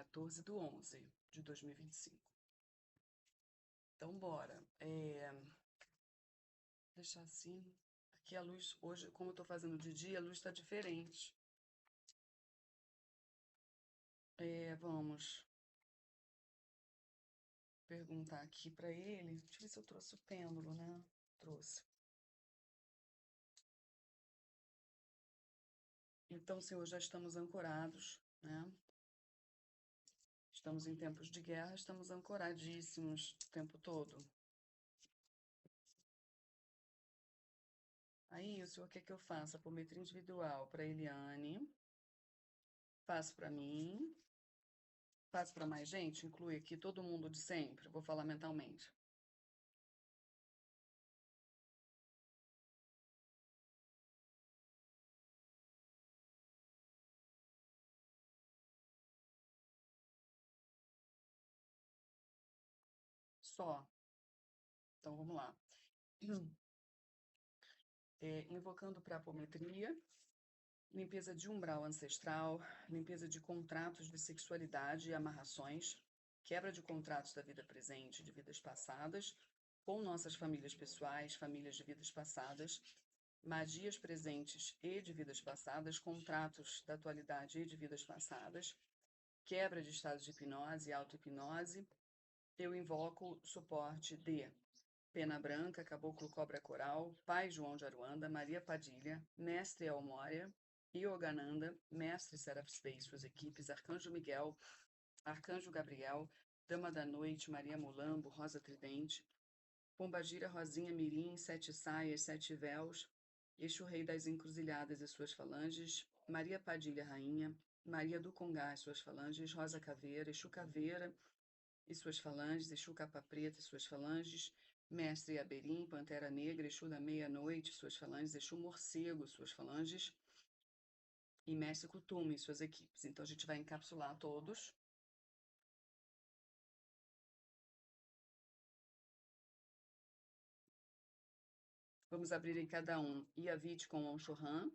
14/11/2025. Então, bora. Deixar assim. Aqui a luz, hoje, como eu tô fazendo de dia, a luz tá diferente. Vamos perguntar aqui pra ele. Deixa eu ver se eu trouxe o pêndulo, né? Trouxe. Então, senhor, já estamos ancorados, né? Estamos em tempos de guerra, estamos ancoradíssimos o tempo todo. Aí, o senhor quer que eu faça apometria individual para Eliane, faço para mim, faço para mais gente, inclui aqui todo mundo de sempre, vou falar mentalmente. Só. Então, vamos lá. Invocando para apometria, limpeza de umbral ancestral, limpeza de contratos de sexualidade e amarrações, quebra de contratos da vida presente e de vidas passadas, com nossas famílias pessoais, famílias de vidas passadas, magias presentes e de vidas passadas, contratos da atualidade e de vidas passadas, quebra de estados de hipnose e auto-hipnose. Eu invoco suporte de Pena Branca, Caboclo Cobra Coral, Pai João de Aruanda, Maria Padilha, Mestre Elmória, Yogananda, Mestre Serapis Bey, suas equipes, Arcanjo Miguel, Arcanjo Gabriel, Dama da Noite, Maria Mulambo, Rosa Tridente, Pombagira, Rosinha Mirim, Sete Saias, Sete Véus, Exu Rei das Encruzilhadas e suas falanges, Maria Padilha Rainha, Maria do Congá e suas falanges, Rosa Caveira, Exu Caveira e suas falanges, Exu Capa Preta e suas falanges, Mestre Aberim, Pantera Negra, Exu da Meia-Noite, suas falanges, Exu Morcego, suas falanges, e Mestre Kutume e suas equipes. Então a gente vai encapsular todos. Vamos abrir em cada um Iavit com Onchohan.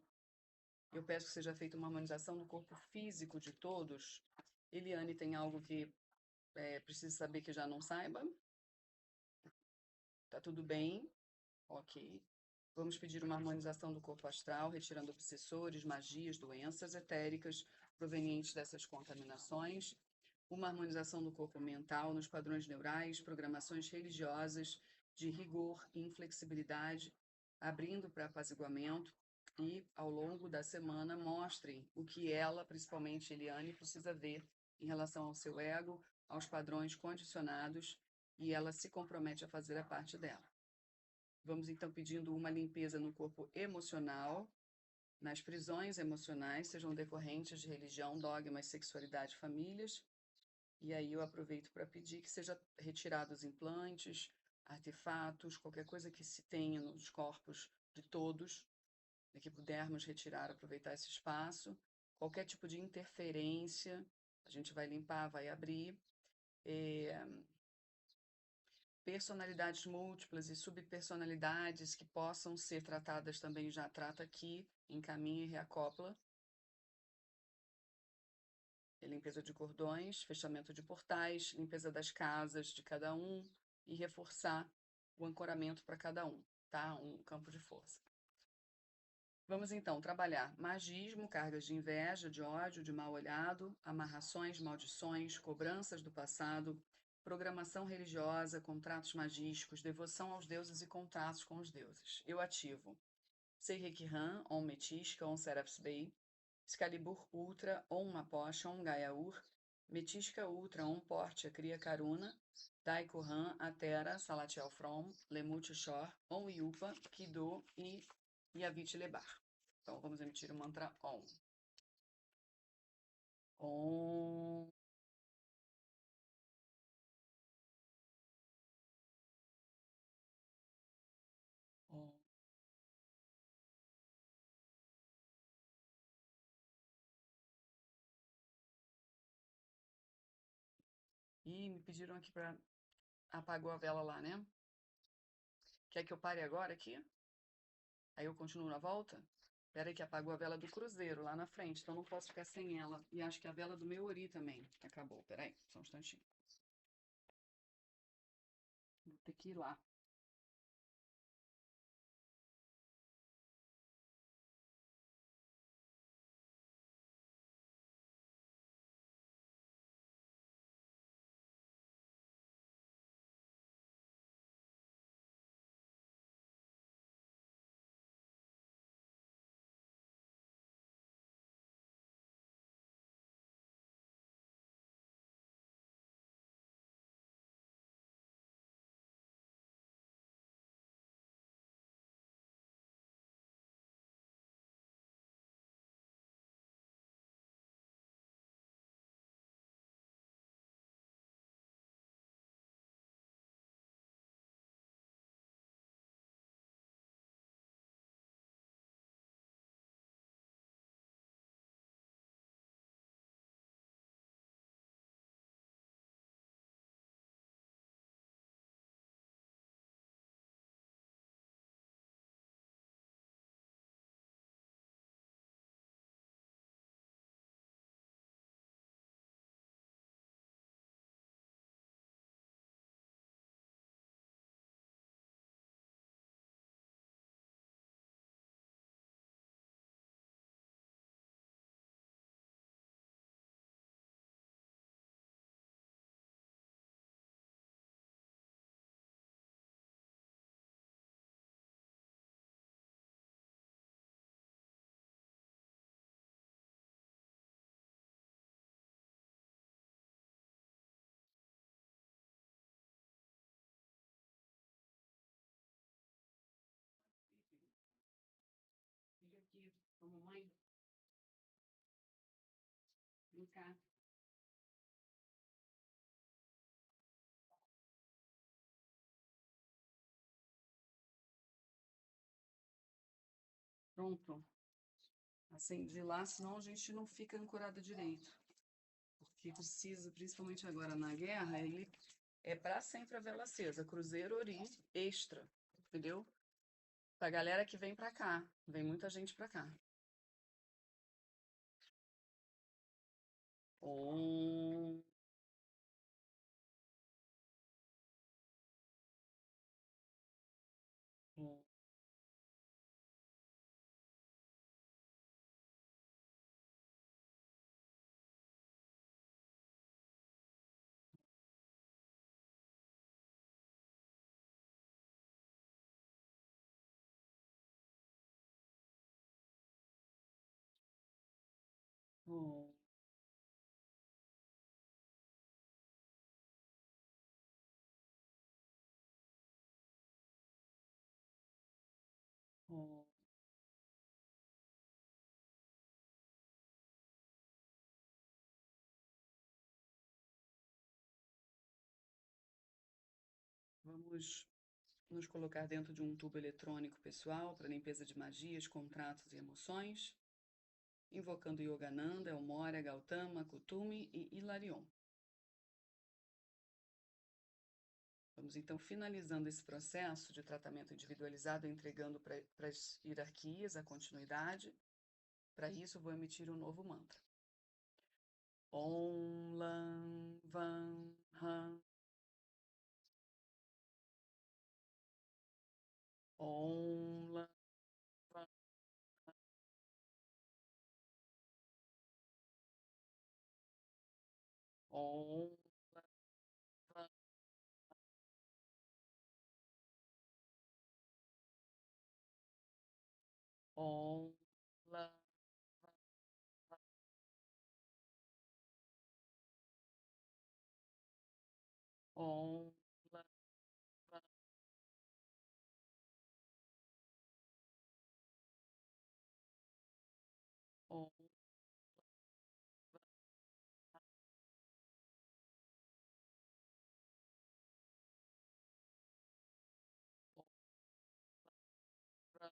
Eu peço que seja feita uma harmonização do corpo físico de todos. Eliane tem algo que precisa saber que já não saiba? Tá tudo bem? Ok. Vamos pedir uma harmonização do corpo astral, retirando obsessores, magias, doenças etéricas provenientes dessas contaminações. Uma harmonização do corpo mental nos padrões neurais, programações religiosas de rigor e inflexibilidade, abrindo para apaziguamento. E, ao longo da semana, mostrem o que ela, principalmente Eliane, precisa ver em relação ao seu ego, aos padrões condicionados, e ela se compromete a fazer a parte dela. Vamos então pedindo uma limpeza no corpo emocional, nas prisões emocionais, sejam decorrentes de religião, dogmas, sexualidade, famílias. E aí eu aproveito para pedir que seja retirados implantes, artefatos, qualquer coisa que se tenha nos corpos de todos, e que pudermos retirar, aproveitar esse espaço. Qualquer tipo de interferência, a gente vai limpar, vai abrir. É, personalidades múltiplas e subpersonalidades que possam ser tratadas também já trata aqui, encaminha e reacopla. Limpeza de cordões, fechamento de portais, limpeza das casas de cada um e reforçar o ancoramento para cada um, tá? Um campo de força. Vamos então trabalhar magismo, cargas de inveja, de ódio, de mal olhado, amarrações, maldições, cobranças do passado, programação religiosa, contratos magísticos, devoção aos deuses e contratos com os deuses. Eu ativo Seireki Han, On Metisca, On Serapis Bey, Excalibur Ultra, On Mapocha, On Gaia-Ur, Metisca Ultra, On Portia, Cria Karuna, Daiko Han, Atera, Salatiel From, Lemut Shor, On Yupa, Kido e Yavit Lebar. Então vamos emitir o mantra Om. Om. Om. Ih, me pediram aqui para apagou a vela lá, né? Quer que eu pare agora aqui? Aí eu continuo na volta? Pera aí que apagou a vela do cruzeiro lá na frente, então não posso ficar sem ela. E acho que a vela do meu ori também acabou. Pera aí, só um instantinho. Vou ter que ir lá. Fica aqui com a mamãe. Vem cá. Pronto. Acendi lá, senão a gente não fica ancorada direito. Porque precisa, principalmente agora na guerra, ele é para sempre a vela acesa. Cruzeiro Ori extra, entendeu? Pra galera que vem pra cá. Vem muita gente pra cá. Om, om, om, om. Vamos nos colocar dentro de um tubo eletrônico pessoal para limpeza de magias, contratos e emoções, invocando Yogananda, Elmora, Gautama, Kutumi e Hilarion. Vamos então finalizando esse processo de tratamento individualizado, entregando para as hierarquias a continuidade. Para isso, vou emitir um novo mantra. Om Lam Vam Ham. Om Lam Vam. Om Lam Vam. Om Lam Om Lam Vam. Om Lam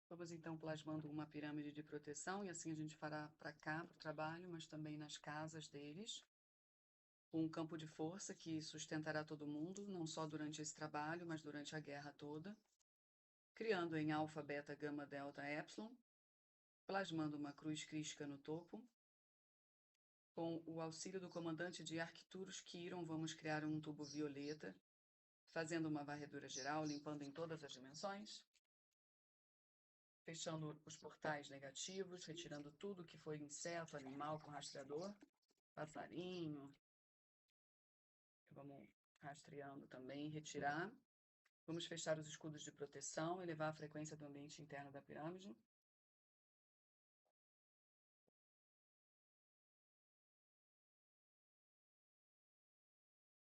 Vamos então plasmando uma pirâmide de proteção e assim a gente fará para cá, para o trabalho, mas também nas casas deles. um campo de força que sustentará todo mundo, não só durante esse trabalho, mas durante a guerra toda, criando em alfa, beta, gama, delta, epsilon, plasmando uma cruz crística no topo. Com o auxílio do comandante de Arcturus Quiron, vamos criar um tubo violeta, fazendo uma varredura geral, limpando em todas as dimensões, fechando os portais negativos, retirando tudo que foi inseto, animal com rastreador, passarinho. Vamos rastreando também, retirar. Vamos fechar os escudos de proteção, elevar a frequência do ambiente interno da pirâmide.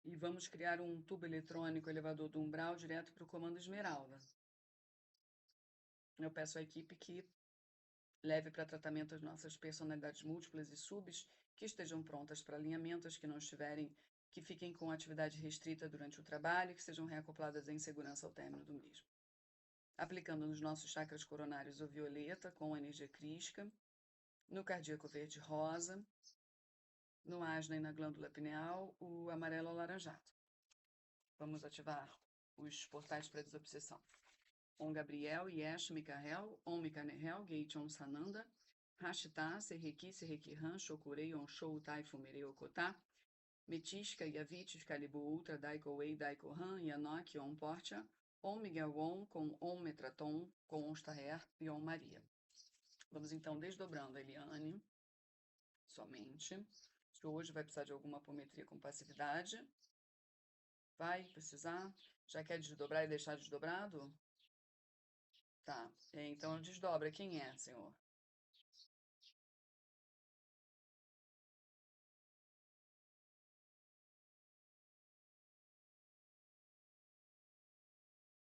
E vamos criar um tubo eletrônico elevador do umbral direto para o comando Esmeralda. Eu peço à equipe que leve para tratamento as nossas personalidades múltiplas e subs que estejam prontas para alinhamento, as que não estiverem, que fiquem com atividade restrita durante o trabalho e que sejam reacopladas em segurança ao término do mesmo. Aplicando nos nossos chakras coronários o violeta com energia crística, no cardíaco verde-rosa, no asna e na glândula pineal, o amarelo alaranjado. Vamos ativar os portais para desobsessão. Om Gabriel, Yesh, Mikael, Om Mikanehel, Geichon Sananda, Rashita, Serreki, Han, Shokurei, Onshou, Tai, Fumerei, Okotá, Metisca, Yavitis, Calibu, Ultra, Daiko Wei, Daiko Han, Yanok, Om Portia, Om Miguel Om, com Om Metraton, com Om Staher e Om Maria. Vamos então desdobrando a Eliane, somente. Se hoje vai precisar de alguma apometria com passividade. Vai precisar? Já quer desdobrar e deixar desdobrado? Tá, então desdobra. Quem é, senhor?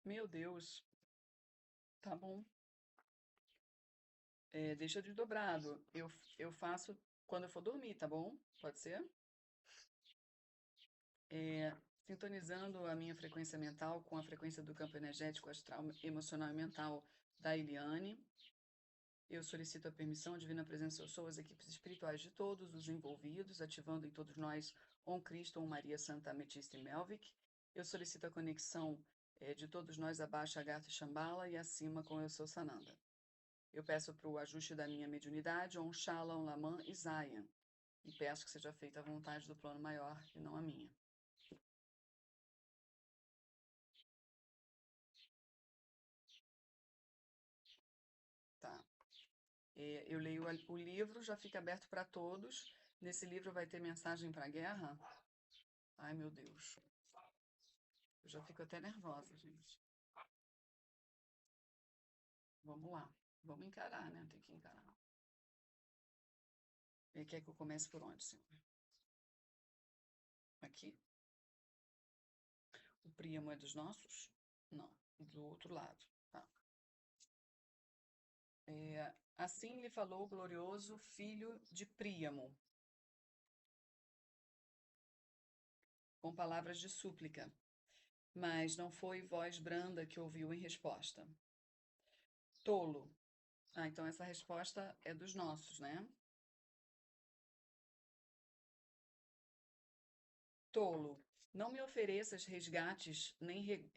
Meu Deus. Tá bom. Deixa desdobrado. Eu faço quando eu for dormir, tá bom? Pode ser? Sintonizando a minha frequência mental com a frequência do campo energético, astral, emocional e mental da Eliane. Eu solicito a permissão, divina presença, eu sou as equipes espirituais de todos os envolvidos, ativando em todos nós Om Cristo, Om Maria, Santa Ametista e Melvic. Eu solicito a conexão de todos nós abaixo, Agartha e Shambhala, e acima com Eu Sou Sananda. Eu peço para o ajuste da minha mediunidade, Om Shala, Om Laman e Zayan. E peço que seja feita a vontade do plano maior e não a minha. Tá. Eu leio o livro, já fica aberto para todos. Nesse livro vai ter mensagem para a guerra? Ai, meu Deus. Eu já fico até nervosa, gente. Vamos lá. Vamos encarar, né? Tem que encarar. Ele quer que eu comece por onde, senhor? Aqui? O Príamo é dos nossos? Não, do outro lado. Tá. Assim lhe falou o glorioso filho de Príamo, com palavras de súplica, mas não foi voz branda que ouviu em resposta. Tolo. Ah, então essa resposta é dos nossos, né? Tolo, não me ofereças resgates, nem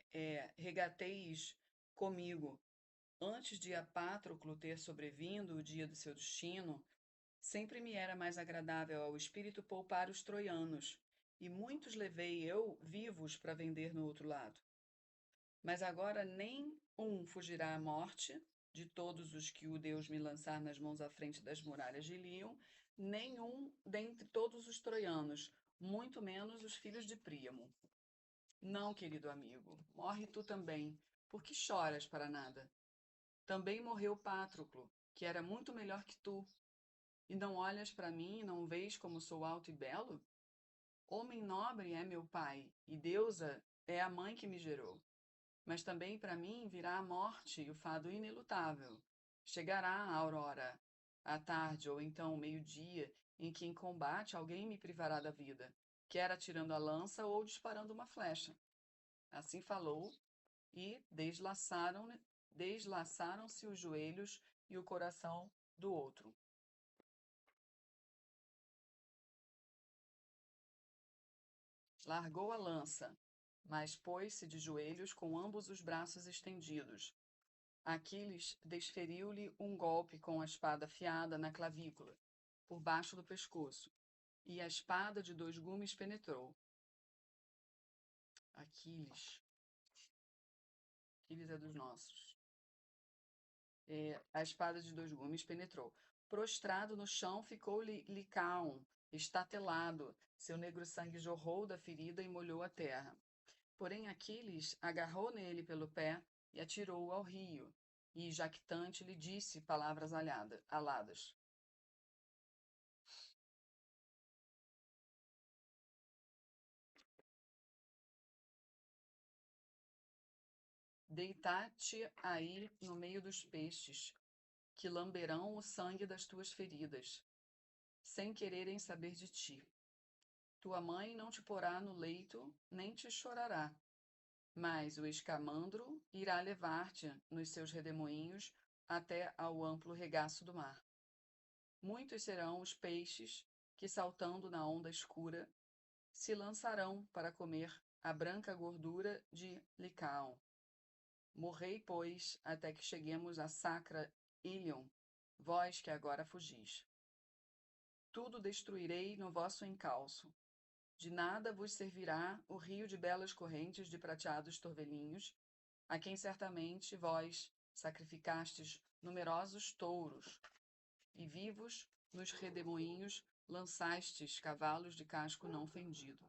regateis comigo. Antes de a Patroclo ter sobrevindo o dia do seu destino, sempre me era mais agradável ao espírito poupar os troianos, e muitos levei eu vivos para vender no outro lado. Mas agora nem um fugirá à morte, de todos os que o Deus me lançar nas mãos à frente das muralhas de Ilion, nenhum dentre todos os troianos, muito menos os filhos de Príamo. Não, querido amigo, morre tu também, porque choras para nada. Também morreu Patroclo, que era muito melhor que tu. E não olhas para mim e não vês como sou alto e belo? Homem nobre é meu pai, e deusa é a mãe que me gerou. Mas também para mim virá a morte e o fado inelutável. Chegará a aurora, à tarde ou então o meio-dia, em que em combate alguém me privará da vida, quer atirando a lança ou disparando uma flecha. Assim falou, e deslaçaram-se os joelhos e o coração do outro. Largou a lança, mas pôs-se de joelhos com ambos os braços estendidos. Aquiles desferiu-lhe um golpe com a espada afiada na clavícula, por baixo do pescoço, e a espada de 2 gumes penetrou. Aquiles é dos nossos. A espada de 2 gumes penetrou. Prostrado no chão ficou Licaon, estatelado. Seu negro sangue jorrou da ferida e molhou a terra. Porém Aquiles agarrou nele pelo pé e atirou-o ao rio, e jactante lhe disse palavras aladas. Deitar-te aí no meio dos peixes, que lamberão o sangue das tuas feridas, sem quererem saber de ti. Tua mãe não te porá no leito, nem te chorará, mas o escamandro irá levar-te nos seus redemoinhos até ao amplo regaço do mar. Muitos serão os peixes que, saltando na onda escura, se lançarão para comer a branca gordura de Licaon. Morrei, pois, até que cheguemos à sacra Ilion, vós que agora fugis. Tudo destruirei no vosso encalço. De nada vos servirá o rio de belas correntes de prateados torvelinhos, a quem certamente vós sacrificastes numerosos touros, e vivos nos redemoinhos lançastes cavalos de casco não fendido.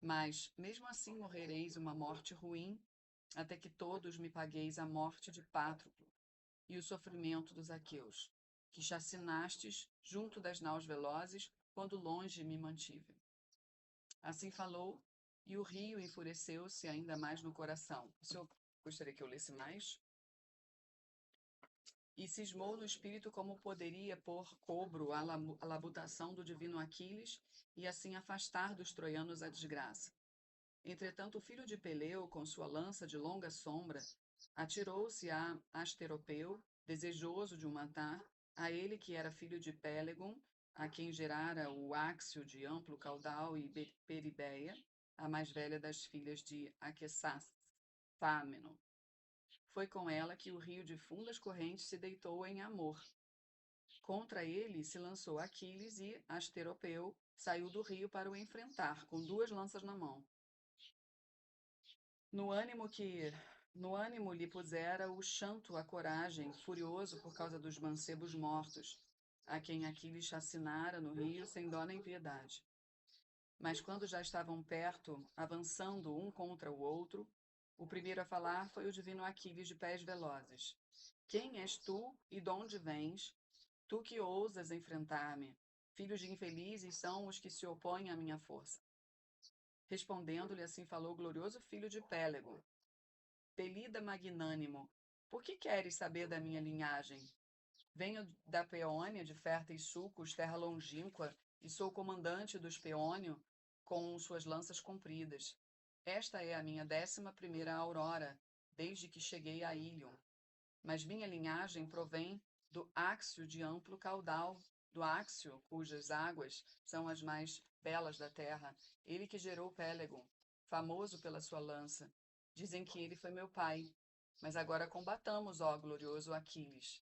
Mas, mesmo assim, morrereis uma morte ruim, até que todos me pagueis a morte de Pátroclo e o sofrimento dos aqueus, que chacinastes junto das naus velozes, quando longe me mantive. Assim falou, e o rio enfureceu-se ainda mais no coração. O senhor gostaria que eu lesse mais? E cismou no espírito como poderia pôr cobro à labutação do divino Aquiles e assim afastar dos troianos a desgraça. Entretanto, o filho de Peleu, com sua lança de longa sombra, atirou-se a Asteropeu, desejoso de o matar, a ele que era filho de Pélegon, a quem gerara o Áxio de amplo caudal e Peribeia, a mais velha das filhas de Aquessapâmeno. Foi com ela que o rio de fundas correntes se deitou em amor. Contra ele se lançou Aquiles e Asteropeu saiu do rio para o enfrentar, com 2 lanças na mão. No ânimo lhe pusera o chanto a coragem, furioso por causa dos mancebos mortos, a quem Aquiles chacinara no rio sem dó nem piedade. Mas quando já estavam perto, avançando um contra o outro, o primeiro a falar foi o divino Aquiles de pés velozes. Quem és tu e de onde vens? Tu que ousas enfrentar-me. Filhos de infelizes são os que se opõem à minha força. Respondendo-lhe, assim falou o glorioso filho de Pélago. Pelida magnânimo, por que queres saber da minha linhagem? Venho da Peônia, de férteis sulcos, terra longínqua, e sou comandante dos Peônio, com suas lanças compridas. Esta é a minha 11ª aurora, desde que cheguei a Ilion. Mas minha linhagem provém do Áxio de amplo caudal, do Áxio, cujas águas são as mais belas da terra, ele que gerou Pélagon, famoso pela sua lança. Dizem que ele foi meu pai, mas agora combatamos, ó glorioso Aquiles.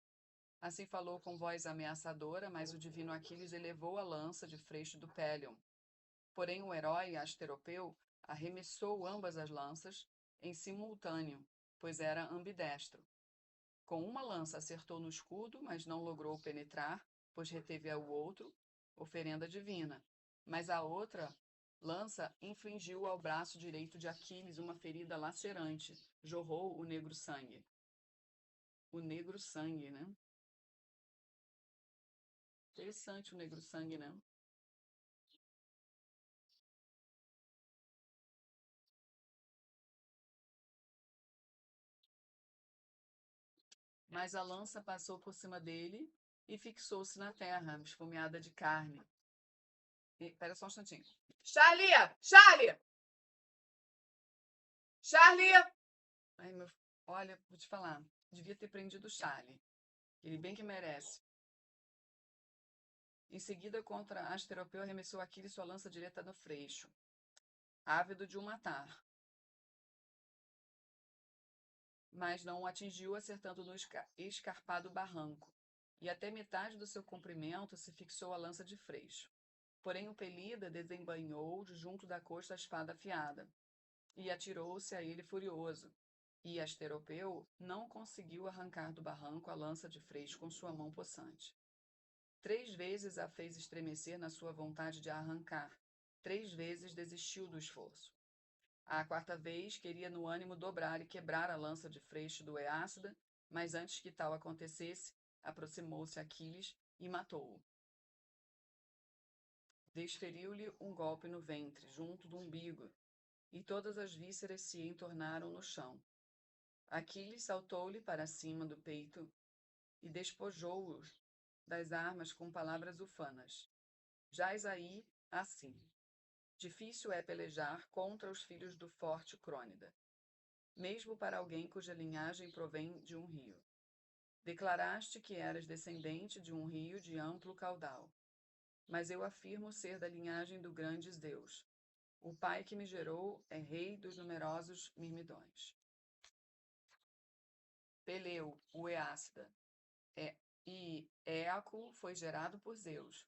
Assim falou com voz ameaçadora, mas o divino Aquiles elevou a lança de freixo do Pélion. Porém o herói Asteropeu arremessou ambas as lanças em simultâneo, pois era ambidestro. Com uma lança acertou no escudo, mas não logrou penetrar, pois reteve ao outro, oferenda divina. Mas a outra lança infligiu ao braço direito de Aquiles uma ferida lacerante. Jorrou o negro sangue. O negro sangue, né? Interessante o negro sangue, né? Mas a lança passou por cima dele e fixou-se na terra, esfomeada de carne. Espera só um instantinho. Charlie! Charlie! Charlie! Ai, olha, vou te falar. Devia ter prendido o Charlie. Ele bem que merece. Em seguida, contra Asteropeu, arremessou Aquiles sua lança direta no freixo. ávido de o matar, mas não o atingiu, acertando no escarpado barranco, e até metade do seu comprimento se fixou a lança de freixo. Porém o Pelida desembainhou de junto da costa a espada afiada, e atirou-se a ele furioso, e Asteropeu não conseguiu arrancar do barranco a lança de freixo com sua mão possante. 3 vezes a fez estremecer na sua vontade de a arrancar, 3 vezes desistiu do esforço. À 4ª vez, queria no ânimo dobrar e quebrar a lança de freixo do Eácida, mas antes que tal acontecesse, aproximou-se Aquiles e matou-o. Desferiu-lhe um golpe no ventre, junto do umbigo, e todas as vísceras se entornaram no chão. Aquiles saltou-lhe para cima do peito e despojou-o das armas com palavras ufanas. Jaz aí, assim. Difícil é pelejar contra os filhos do forte Crônida, mesmo para alguém cuja linhagem provém de um rio. Declaraste que eras descendente de um rio de amplo caudal, mas eu afirmo ser da linhagem do grande Zeus. O pai que me gerou é rei dos numerosos mirmidões. Peleu, o Eácida, e Éaco foi gerado por Zeus.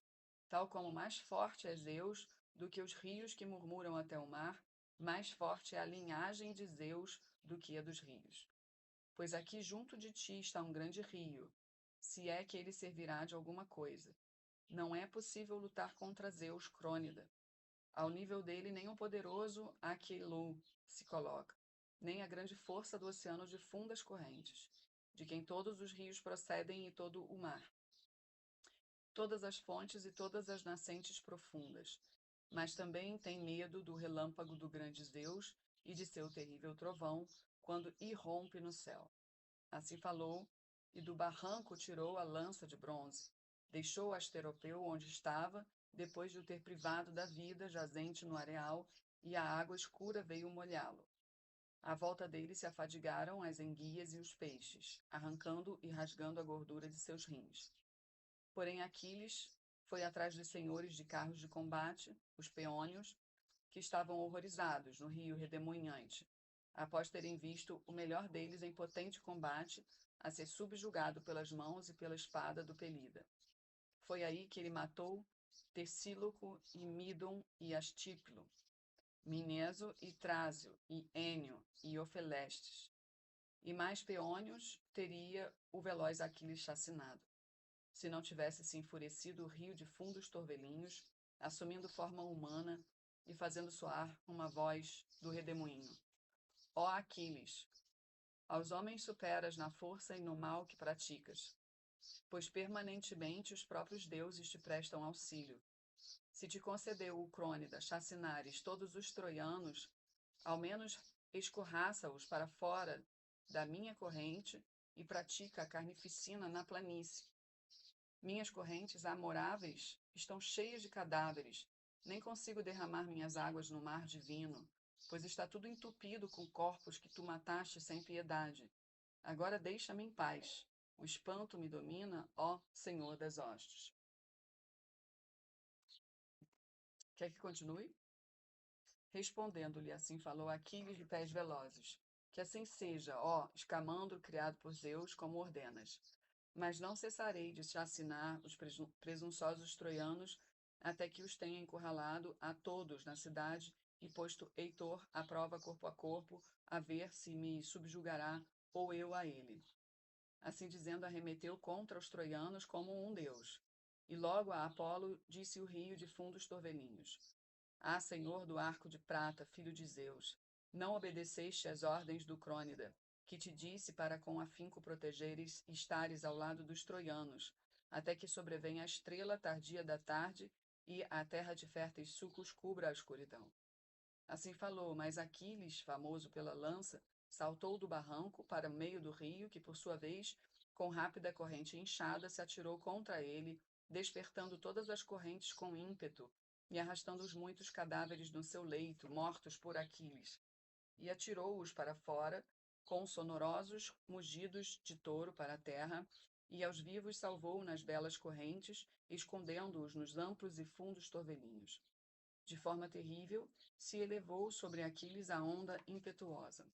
Tal como mais forte é Zeus do que os rios que murmuram até o mar, mais forte é a linhagem de Zeus do que a dos rios. Pois aqui junto de ti está um grande rio, se é que ele servirá de alguma coisa. Não é possível lutar contra Zeus Crônida. Ao nível dele, nem o poderoso Aquilon se coloca, nem a grande força do oceano de fundas correntes, de quem todos os rios procedem e todo o mar, todas as fontes e todas as nascentes profundas. Mas também tem medo do relâmpago do grande Zeus e de seu terrível trovão, quando irrompe no céu. Assim falou, e do barranco tirou a lança de bronze. Deixou Asteropeu onde estava, depois de o ter privado da vida, jazente no areal, e a água escura veio molhá-lo. À volta dele se afadigaram as enguias e os peixes, arrancando e rasgando a gordura de seus rins. Porém Aquiles foi atrás dos senhores de carros de combate, os peônios, que estavam horrorizados no rio redemoinhante, após terem visto o melhor deles em potente combate a ser subjugado pelas mãos e pela espada do Pelida. Foi aí que ele matou Tessíloco e Mídon e Astípilo, Mineso e Trásio e Énio e Ofelestes. E mais peônios teria o veloz Aquiles chacinado, se não tivesse se enfurecido o rio de fundos torvelinhos, assumindo forma humana e fazendo soar uma voz do redemoinho. Ó Aquiles, aos homens superas na força e no mal que praticas, pois permanentemente os próprios deuses te prestam auxílio. Se te concedeu o Crônida chacinares todos os troianos, ao menos escorraça-os para fora da minha corrente e pratica a carnificina na planície. Minhas correntes amoráveis estão cheias de cadáveres, nem consigo derramar minhas águas no mar divino, pois está tudo entupido com corpos que tu mataste sem piedade. Agora deixa-me em paz. O espanto me domina, ó Senhor das hostes. Quer que continue? Respondendo-lhe, assim falou Aquiles de pés velozes. Que assim seja, ó escamandro criado por Zeus, como ordenas. Mas não cessarei de chacinar os presunçosos troianos até que os tenha encurralado a todos na cidade e posto Heitor à prova corpo a corpo, a ver se me subjugará ou eu a ele. Assim dizendo, arremeteu contra os troianos como um deus. E logo a Apolo disse o rio de fundos torvelinhos. Ah, senhor do arco de prata, filho de Zeus, não obedeceste às ordens do Crônida, que te disse para com afinco protegeres e estares ao lado dos troianos, até que sobrevenha a estrela tardia da tarde e a terra de férteis sucos cubra a escuridão. Assim falou, mas Aquiles, famoso pela lança, saltou do barranco para o meio do rio, que por sua vez, com rápida corrente inchada, se atirou contra ele, despertando todas as correntes com ímpeto e arrastando os muitos cadáveres no seu leito, mortos por Aquiles, e atirou-os para fora, com sonorosos mugidos de touro para a terra, e aos vivos salvou nas belas correntes, escondendo-os nos amplos e fundos torvelinhos. de forma terrível, se elevou sobre Aquiles a onda impetuosa.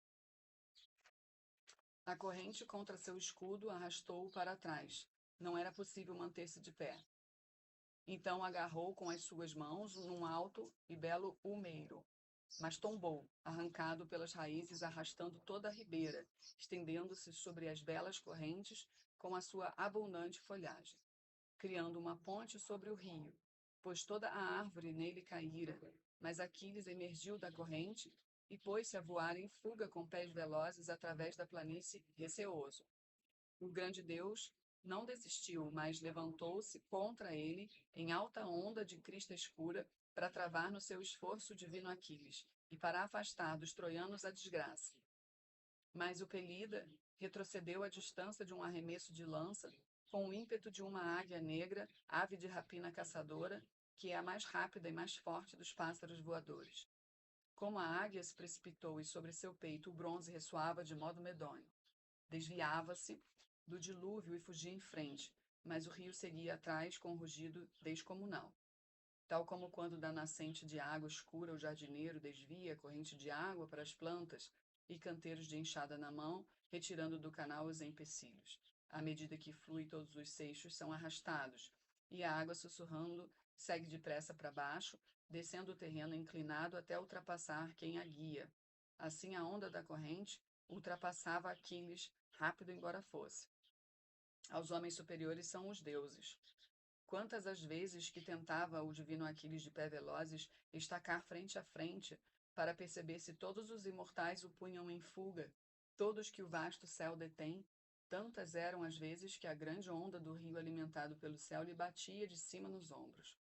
A corrente contra seu escudo arrastou-o para trás. Não era possível manter-se de pé. Então agarrou com as suas mãos num alto e belo ulmeiro, mas tombou, arrancado pelas raízes, arrastando toda a ribeira, estendendo-se sobre as belas correntes com a sua abundante folhagem, criando uma ponte sobre o rio, pois toda a árvore nele caíra. Mas Aquiles emergiu da corrente e pôs-se a voar em fuga com pés velozes através da planície, receoso. O grande Deus não desistiu, mas levantou-se contra ele em alta onda de crista escura para travar no seu esforço divino Aquiles e para afastar dos troianos a desgraça. Mas o Pelida retrocedeu à distância de um arremesso de lança, com o ímpeto de uma águia negra, ave de rapina caçadora, que é a mais rápida e mais forte dos pássaros voadores. Como a águia se precipitou e sobre seu peito o bronze ressoava de modo medonho. Desviava-se do dilúvio e fugia em frente, mas o rio seguia atrás com um rugido descomunal. Tal como quando da nascente de água escura o jardineiro desvia a corrente de água para as plantas e canteiros de enxada na mão, retirando do canal os empecilhos. À medida que flui, todos os seixos são arrastados, e a água sussurrando segue depressa para baixo, descendo o terreno inclinado até ultrapassar quem a guia. Assim, a onda da corrente ultrapassava Aquiles, rápido embora fosse. Aos homens superiores são os deuses. Quantas as vezes que tentava o divino Aquiles de pé velozes estacar frente a frente, para perceber se todos os imortais o punham em fuga, todos que o vasto céu detém, tantas eram as vezes que a grande onda do rio alimentado pelo céu lhe batia de cima nos ombros.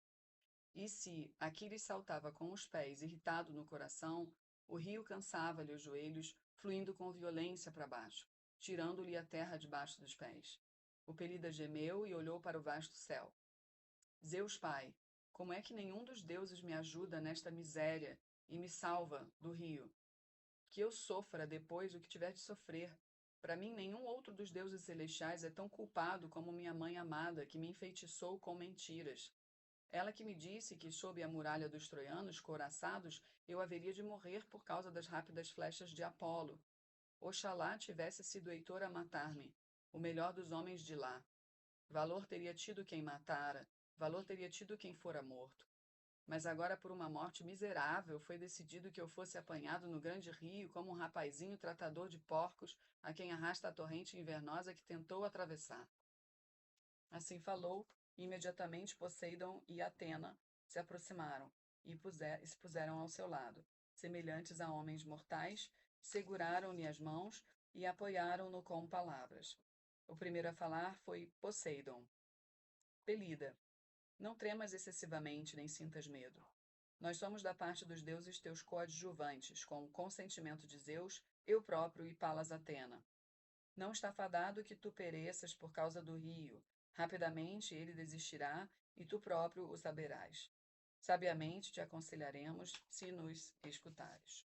E se Aquiles saltava com os pés, irritado no coração, o rio cansava-lhe os joelhos, fluindo com violência para baixo, tirando-lhe a terra debaixo dos pés. O Pelida gemeu e olhou para o vasto céu. Zeus Pai, como é que nenhum dos deuses me ajuda nesta miséria e me salva do rio? Que eu sofra depois o que tiver de sofrer. Para mim, nenhum outro dos deuses celestiais é tão culpado como minha mãe amada, que me enfeitiçou com mentiras. Ela que me disse que, sob a muralha dos troianos couraçados, eu haveria de morrer por causa das rápidas flechas de Apolo. Oxalá tivesse sido Heitor a matar-me, o melhor dos homens de lá. Valor teria tido quem matara, valor teria tido quem fora morto. Mas agora, por uma morte miserável, foi decidido que eu fosse apanhado no grande rio como um rapazinho tratador de porcos a quem arrasta a torrente invernosa que tentou atravessar. Assim falou, e imediatamente Poseidon e Atena se aproximaram e se puseram ao seu lado. Semelhantes a homens mortais, seguraram-lhe as mãos e apoiaram-no com palavras. O primeiro a falar foi Poseidon. Pelida, não tremas excessivamente nem sintas medo. Nós somos da parte dos deuses teus coadjuvantes, com o consentimento de Zeus, eu próprio e Palas Atena. Não está fadado que tu pereças por causa do rio. Rapidamente ele desistirá e tu próprio o saberás. Sabiamente te aconselharemos se nos escutares.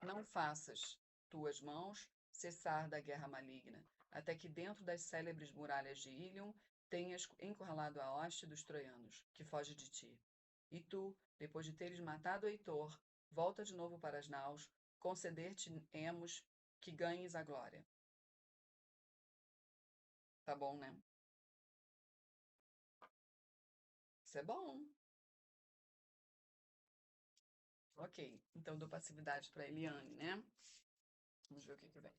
Não faças tuas mãos cessar da guerra maligna, até que dentro das célebres muralhas de Ilion tenhas encurralado a hoste dos troianos, que foge de ti. E tu, depois de teres matado Heitor, volta de novo para as naus, conceder-te-emos que ganhes a glória. Tá bom, né? Isso é bom. Ok, então dou passividade para Eliane, né? Vamos ver o que que vem.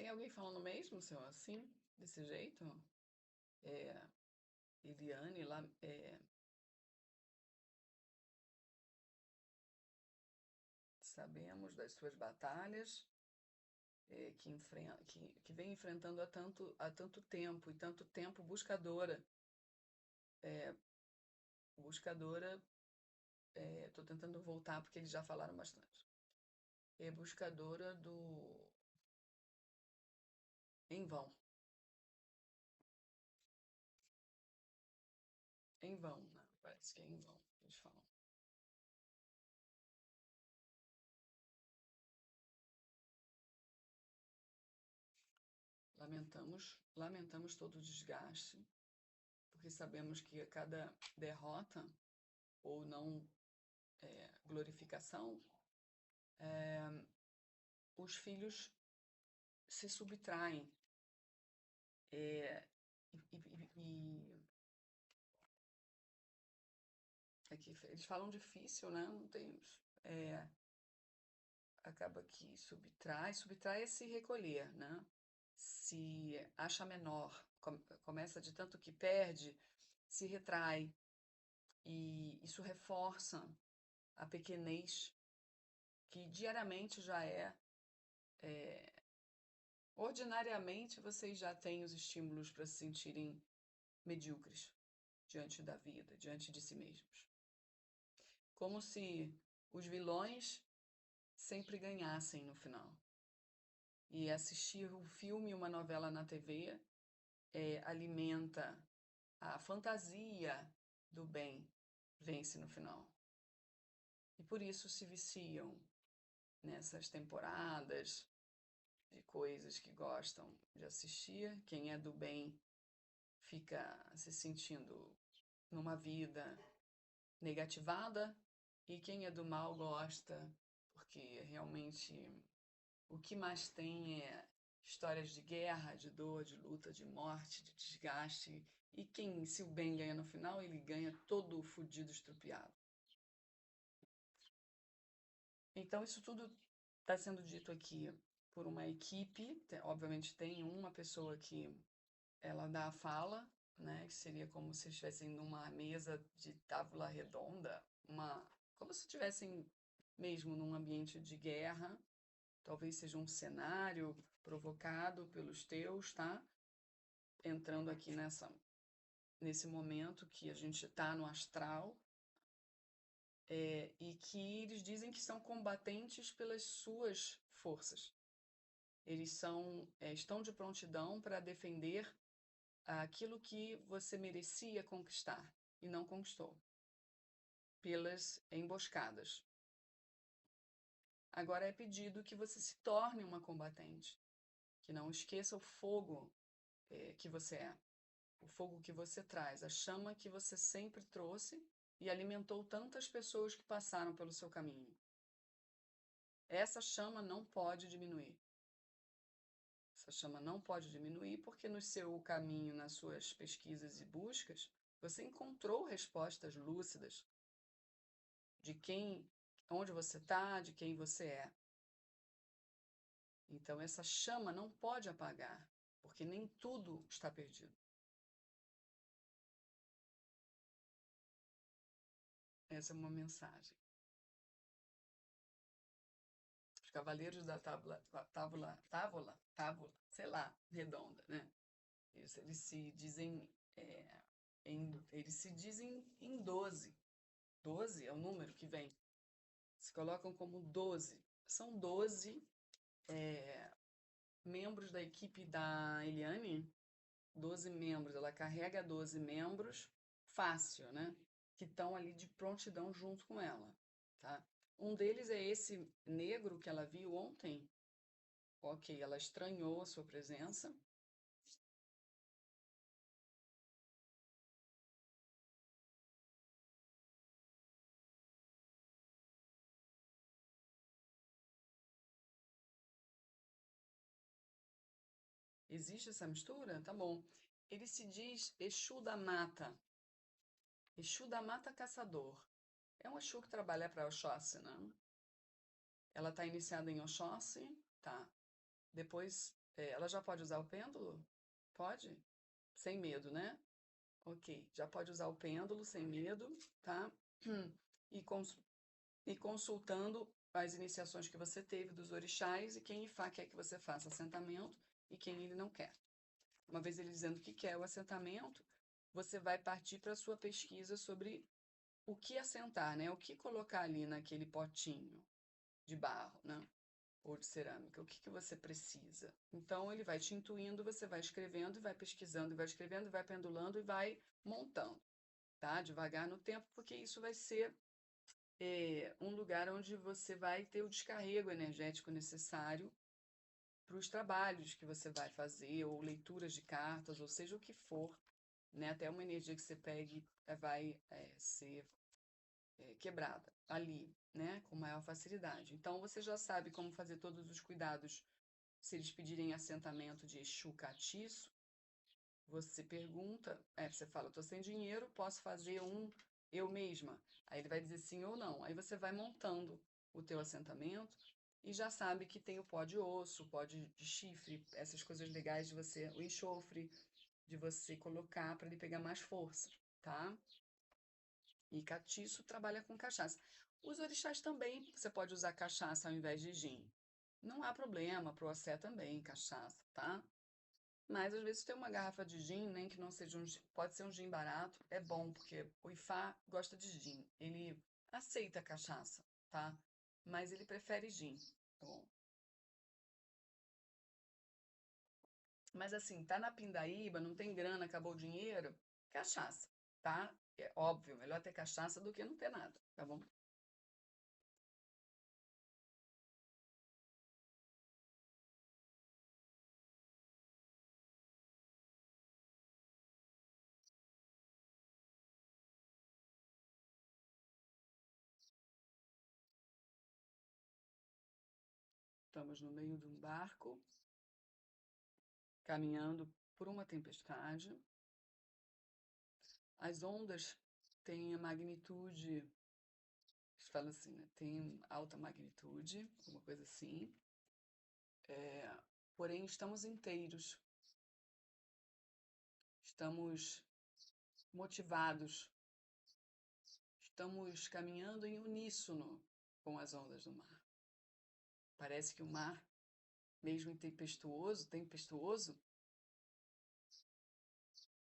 Tem alguém falando mesmo, seu, assim? Desse jeito? É, Eliane lá, sabemos das suas batalhas, que vem enfrentando há tanto tempo, e tanto tempo buscadora. Buscadora, estou tentando voltar porque eles já falaram bastante. É buscadora do em vão. Em vão, né? Parece que é em vão, eles falam. Lamentamos todo o desgaste, porque sabemos que a cada derrota ou não glorificação, os filhos se subtraem. É, aqui eles falam difícil, né? Não tem. Acaba que subtrai é se recolher, né? Se acha menor, começa de tanto que perde, se retrai. E isso reforça a pequenez que diariamente já ordinariamente vocês já têm os estímulos para se sentirem medíocres diante da vida, diante de si mesmos. Como se os vilões sempre ganhassem no final. E assistir um filme, uma novela na TV, alimenta a fantasia do bem, vence no final. E por isso se viciam nessas temporadas de coisas que gostam de assistir. Quem é do bem fica se sentindo numa vida negativada, e quem é do mal gosta, porque realmente o que mais tem é histórias de guerra, de dor, de luta, de morte, de desgaste. E quem, se o bem ganha no final, ele ganha todo fudido, estrupiado. Então, isso tudo está sendo dito aqui por uma equipe. Obviamente, tem uma pessoa que ela dá a fala, né? Que seria como se estivessem numa mesa de tábua redonda, como se estivessem mesmo num ambiente de guerra. Talvez seja um cenário provocado pelos teus, tá? Entrando aqui nesse momento que a gente está no astral, e que eles dizem que são combatentes pelas suas forças. Eles estão de prontidão para defender aquilo que você merecia conquistar e não conquistou, pelas emboscadas. Agora é pedido que você se torne uma combatente, que não esqueça o fogo que você é, o fogo que você traz, a chama que você sempre trouxe e alimentou tantas pessoas que passaram pelo seu caminho. Essa chama não pode diminuir. Essa chama não pode diminuir porque no seu caminho, nas suas pesquisas e buscas, você encontrou respostas lúcidas de onde você está, de quem você é. Então essa chama não pode apagar, porque nem tudo está perdido. Essa é uma mensagem. Os cavaleiros da tábula, sei lá, redonda, né? Eles se dizem em 12. 12 é o número que vem. Se colocam como 12. São 12 membros da equipe da Eliane. 12 membros. Ela carrega 12 membros fácil, né? Que estão ali de prontidão junto com ela, tá? Um deles é esse negro que ela viu ontem. Ok, ela estranhou a sua presença. Existe essa mistura? Tá bom. Ele se diz Exu da Mata. Exu da Mata Caçador. É um Exu que trabalha para Oxóssi, né? Ela está iniciada em Oxóssi, tá. Depois, ela já pode usar o pêndulo? Pode? Sem medo, né? Ok, já pode usar o pêndulo sem medo, tá? E, cons e consultando as iniciações que você teve dos orixás e quem Ifá quer que você faça assentamento e quem ele não quer. Uma vez ele dizendo que quer o assentamento, você vai partir para a sua pesquisa sobre o que assentar, né? O que colocar ali naquele potinho de barro, né? Ou de cerâmica, o que que você precisa. Então ele vai te intuindo, você vai escrevendo e vai pesquisando, e vai escrevendo, e vai pendulando e vai montando, tá? Devagar no tempo, porque isso vai ser um lugar onde você vai ter o descarrego energético necessário para os trabalhos que você vai fazer, ou leituras de cartas, ou seja o que for, né? Até uma energia que você pegue vai ser quebrada ali, né? Com maior facilidade. Então você já sabe como fazer todos os cuidados. Se eles pedirem assentamento de Exu Catiço, você pergunta, você fala, estou sem dinheiro, posso fazer um eu mesma? Aí ele vai dizer sim ou não. Aí você vai montando o teu assentamento e já sabe que tem o pó de osso, o pó de chifre, essas coisas legais de você, o enxofre, de você colocar para ele pegar mais força, tá? E catiço trabalha com cachaça. Os orixás também, você pode usar cachaça ao invés de gin. Não há problema, pro Ossé também, cachaça, tá? Mas às vezes ter uma garrafa de gin, nem que não seja pode ser um gin barato, é bom, porque o Ifá gosta de gin. Ele aceita cachaça, tá? Mas ele prefere gin, tá bom? Mas assim, tá na pindaíba, não tem grana, acabou o dinheiro, cachaça, tá? É óbvio, melhor ter cachaça do que não ter nada, tá bom? Estamos no meio de um barco, caminhando por uma tempestade. As ondas têm a magnitude, eles falam assim, né? Tem alta magnitude, alguma coisa assim. Porém, estamos inteiros, estamos motivados, estamos caminhando em uníssono com as ondas do mar. Parece que o mar, mesmo tempestuoso,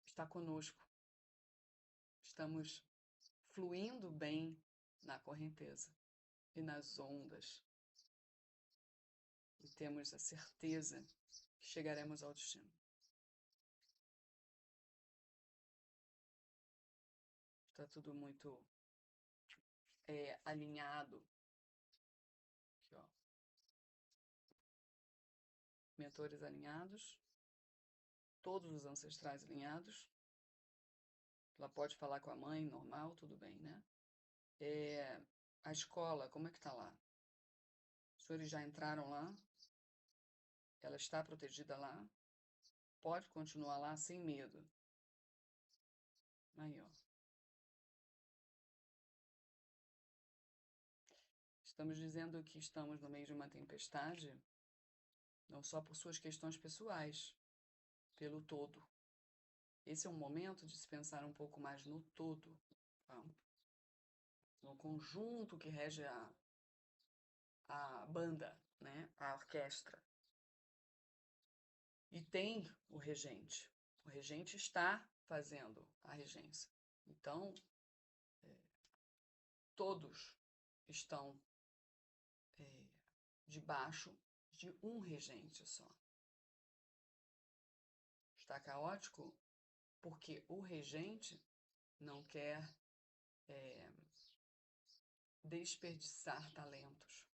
está conosco. Estamos fluindo bem na correnteza e nas ondas. E temos a certeza que chegaremos ao destino. Está tudo muito alinhado. Aqui, ó. Mentores alinhados, todos os ancestrais alinhados. Ela pode falar com a mãe, normal, tudo bem, né? A escola, como é que tá lá? Os senhores já entraram lá? Ela está protegida lá? Pode continuar lá sem medo. Aí, ó. Estamos dizendo que estamos no meio de uma tempestade, não só por suas questões pessoais, pelo todo. Esse é um momento de se pensar um pouco mais no todo, tá? No conjunto que rege a banda, né? A orquestra. E tem o regente. O regente está fazendo a regência. Então, todos estão debaixo de um regente só. Está caótico porque o regente não quer desperdiçar talentos.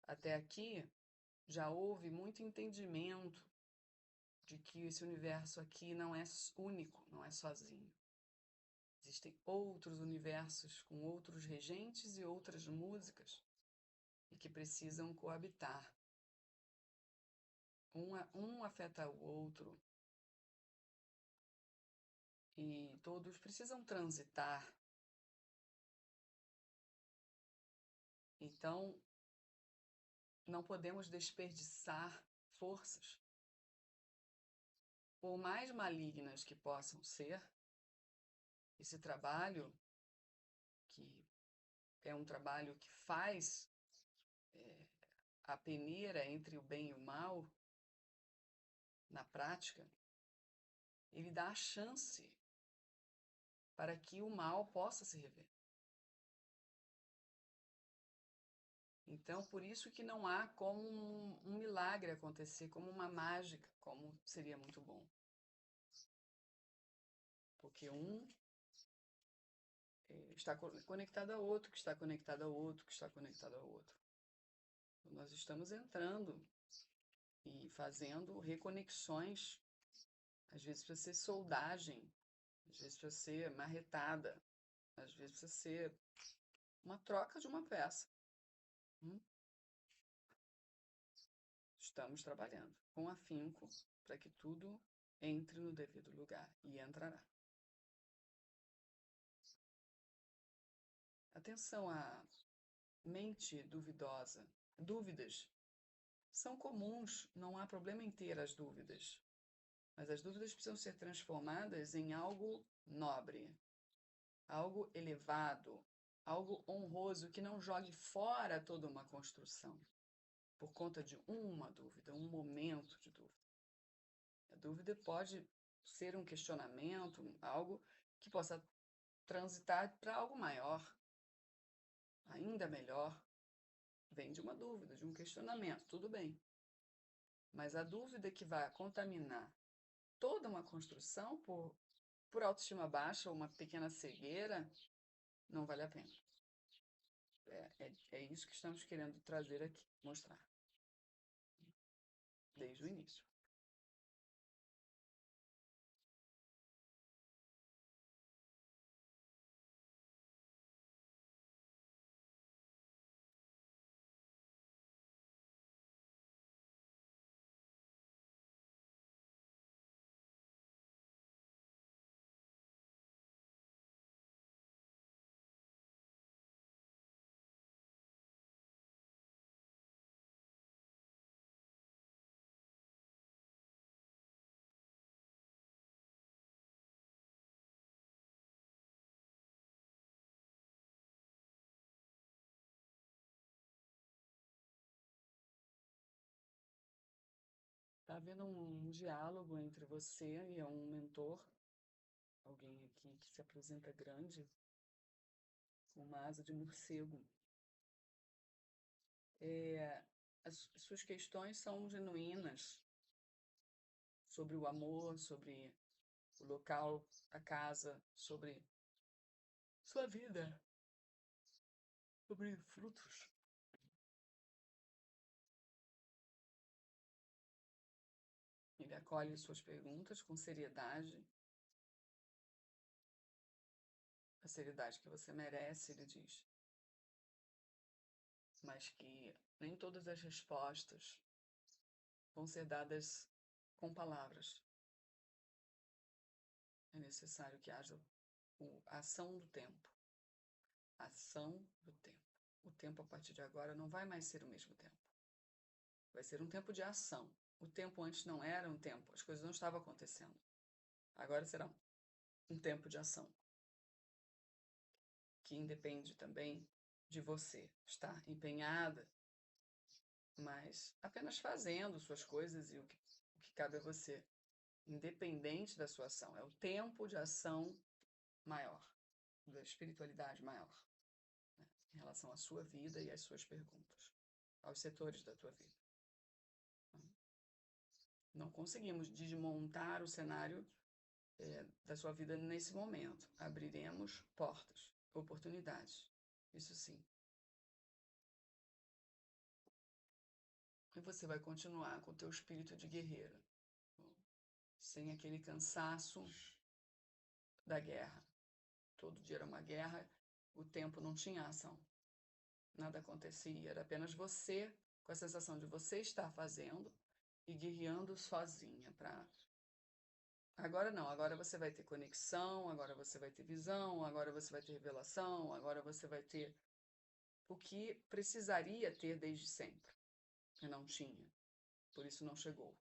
Até aqui já houve muito entendimento de que esse universo aqui não é único, não é sozinho. Existem outros universos com outros regentes e outras músicas e que precisam coabitar. Um afeta o outro e todos precisam transitar. Então, não podemos desperdiçar forças, por mais malignas que possam ser. Esse trabalho que é um trabalho que faz a peneira entre o bem e o mal, na prática, ele dá a chance para que o mal possa se rever. Então, por isso que não há como um milagre acontecer, como uma mágica, como seria muito bom. Porque um está conectado a outro, que está conectado a outro, que está conectado a outro. Então, nós estamos entrando e fazendo reconexões, às vezes precisa ser soldagem, às vezes precisa ser marretada, às vezes precisa ser uma troca de uma peça. Estamos trabalhando com afinco para que tudo entre no devido lugar e entrará. Atenção à mente duvidosa. Dúvidas são comuns, não há problema em ter as dúvidas. Mas as dúvidas precisam ser transformadas em algo nobre, algo elevado, algo honroso, que não jogue fora toda uma construção por conta de uma dúvida, um momento de dúvida. A dúvida pode ser um questionamento, algo que possa transitar para algo maior, ainda melhor. Vem de uma dúvida, de um questionamento, tudo bem. Mas a dúvida que vai contaminar toda uma construção por autoestima baixa ou uma pequena cegueira, não vale a pena. É isso que estamos querendo trazer aqui, mostrar. Desde o início. Está havendo um diálogo entre você e um mentor, alguém aqui que se apresenta grande, com uma asa de morcego. As suas questões são genuínas sobre o amor, sobre o local, a casa, sobre sua vida, sobre frutos. Ele acolhe suas perguntas com seriedade, a seriedade que você merece, ele diz. Mas que nem todas as respostas vão ser dadas com palavras. É necessário que haja a ação do tempo. A ação do tempo. O tempo, a partir de agora, não vai mais ser o mesmo tempo. Vai ser um tempo de ação. O tempo antes não era um tempo, as coisas não estavam acontecendo. Agora será um tempo de ação. Que independe também de você estar empenhada, mas apenas fazendo suas coisas e o que cabe a você, independente da sua ação. É o tempo de ação maior, da espiritualidade maior, né, em relação à sua vida e às suas perguntas, aos setores da tua vida. Não conseguimos desmontar o cenário da sua vida nesse momento. Abriremos portas, oportunidades, isso sim. E você vai continuar com o teu espírito de guerreira, sem aquele cansaço da guerra. Todo dia era uma guerra, o tempo não tinha ação. Nada acontecia, era apenas você, com a sensação de você estar fazendo e guerreando sozinha para... Agora não, agora você vai ter conexão, agora você vai ter visão, agora você vai ter revelação, agora você vai ter o que precisaria ter desde sempre, e não tinha, por isso não chegou.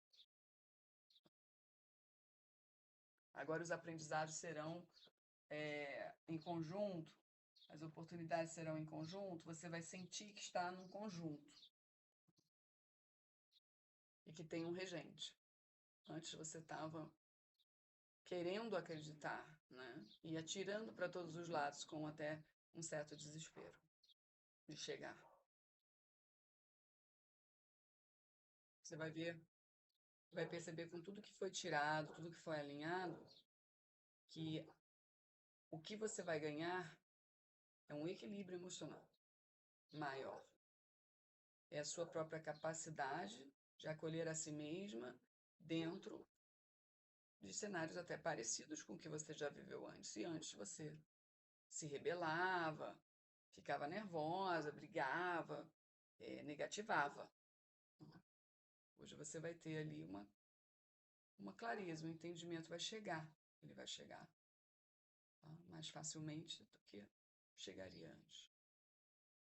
Agora os aprendizados serão em conjunto, as oportunidades serão em conjunto, você vai sentir que está num conjunto e que tem um regente. Antes você estava querendo acreditar, né? E atirando para todos os lados com até um certo desespero de chegar. Você vai ver, vai perceber com tudo que foi tirado, tudo que foi alinhado, que o que você vai ganhar é um equilíbrio emocional maior. É a sua própria capacidade de acolher a si mesma dentro de cenários até parecidos com o que você já viveu antes. E antes você se rebelava, ficava nervosa, brigava, negativava. Hoje você vai ter ali uma clareza, um entendimento vai chegar. Ele vai chegar, tá? Mais facilmente do que chegaria antes.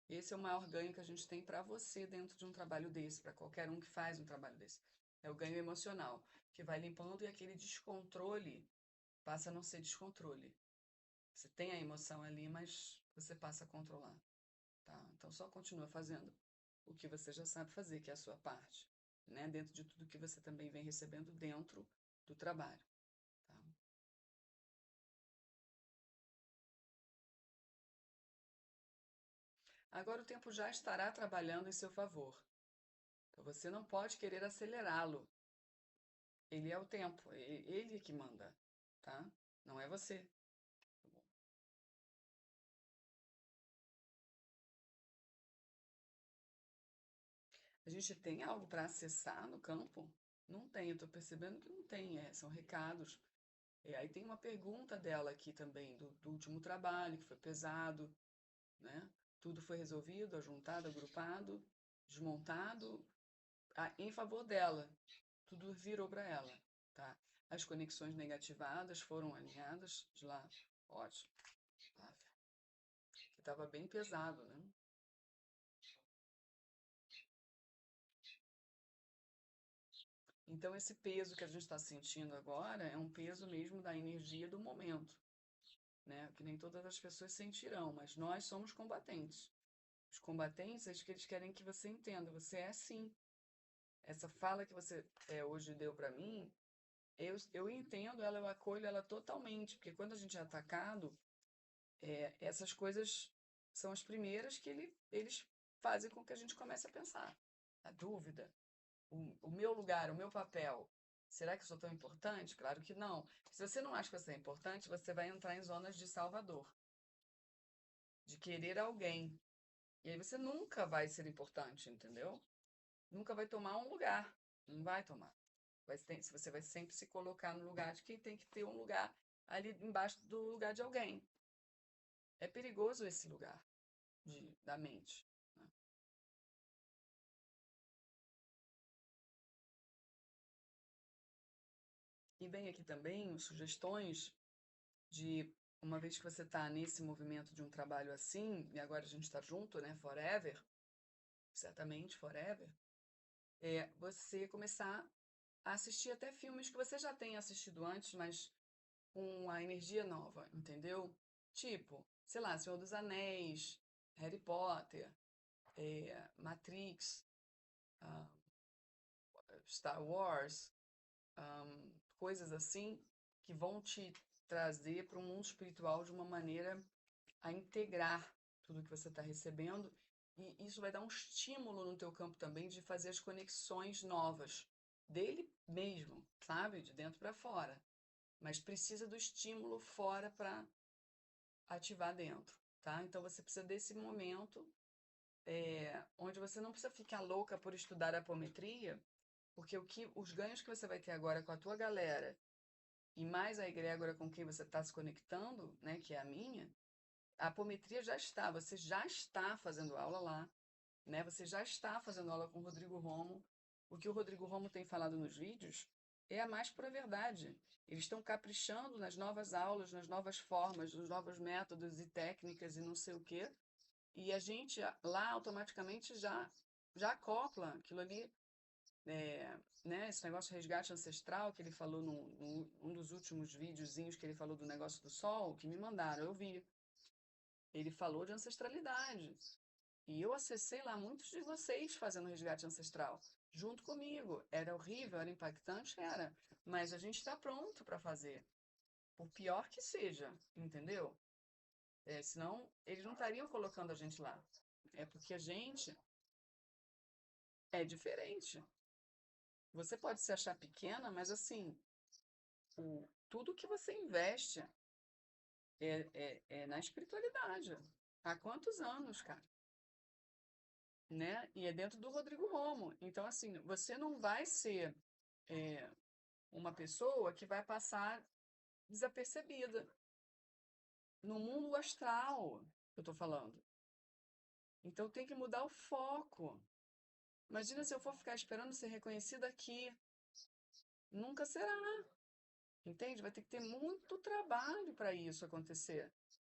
Esse é o maior ganho que a gente tem para você dentro de um trabalho desse, para qualquer um que faz um trabalho desse. É o ganho emocional, que vai limpando e aquele descontrole passa a não ser descontrole. Você tem a emoção ali, mas você passa a controlar, tá? Então só continua fazendo o que você já sabe fazer, que é a sua parte, né? Dentro de tudo que você também vem recebendo dentro do trabalho, tá? Agora o tempo já estará trabalhando em seu favor. Então você não pode querer acelerá-lo. Ele é o tempo, ele é que manda, tá? Não é você. A gente tem algo para acessar no campo? Não tem, eu estou percebendo que não tem, são recados. Aí tem uma pergunta dela aqui também, do último trabalho, que foi pesado, né? Tudo foi resolvido, ajuntado, agrupado, desmontado, em favor dela. Tudo virou para ela, tá? As conexões negativadas foram alinhadas de lá. Ótimo. Que estava bem pesado, né? Então, esse peso que a gente está sentindo agora é um peso mesmo da energia do momento, né? Que nem todas as pessoas sentirão, mas nós somos combatentes. Os combatentes, é que eles querem que você entenda, você é assim. Essa fala que você hoje deu para mim, eu entendo ela, eu acolho ela totalmente, porque quando a gente é atacado, essas coisas são as primeiras que eles fazem com que a gente comece a pensar. A dúvida, o meu lugar, o meu papel, será que eu sou tão importante? Claro que não. Se você não acha que você é importante, você vai entrar em zonas de salvador, de querer alguém. E aí você nunca vai ser importante, entendeu? Nunca vai tomar um lugar. Não vai tomar. Você vai sempre se colocar no lugar de quem tem que ter um lugar ali embaixo do lugar de alguém. É perigoso esse lugar da mente, né? E vem aqui também sugestões de, uma vez que você está nesse movimento de um trabalho assim, e agora a gente está junto, né? Forever, certamente forever, você começar a assistir até filmes que você já tenha assistido antes, mas com a energia nova, entendeu? Tipo, sei lá, Senhor dos Anéis, Harry Potter, Matrix, ah, Star Wars, coisas assim que vão te trazer para o mundo espiritual de uma maneira a integrar tudo que você está recebendo e isso vai dar um estímulo no teu campo também de fazer as conexões novas dele mesmo, sabe? De dentro para fora. Mas precisa do estímulo fora para ativar dentro, tá? Então você precisa desse momento onde você não precisa ficar louca por estudar apometria, porque os ganhos que você vai ter agora com a tua galera e mais a egrégora com quem você está se conectando, né, que é a minha, a apometria já está, você já está fazendo aula lá, né? Você já está fazendo aula com o Rodrigo Romo. O que o Rodrigo Romo tem falado nos vídeos é a mais pura verdade. Eles estão caprichando nas novas aulas, nas novas formas, nos novos métodos e técnicas e não sei o quê. E a gente lá automaticamente já acopla aquilo ali, né? Esse negócio de resgate ancestral que ele falou num um dos últimos videozinhos que ele falou do negócio do sol, que me mandaram, eu vi. Ele falou de ancestralidade. E eu acessei lá muitos de vocês fazendo resgate ancestral, junto comigo. Era horrível, era impactante, era. Mas a gente está pronto para fazer. Por pior que seja, entendeu? Senão, eles não estariam colocando a gente lá. É porque a gente é diferente. Você pode se achar pequena, mas assim, tudo que você investe é na espiritualidade. Há quantos anos, cara? Né? E é dentro do Rodrigo Romo. Então, assim, você não vai ser é, uma pessoa que vai passar desapercebida no mundo astral, eu tô falando. Então, tem que mudar o foco. Imagina se eu for ficar esperando ser reconhecida aqui. Nunca será. Entende? Vai ter que ter muito trabalho para isso acontecer.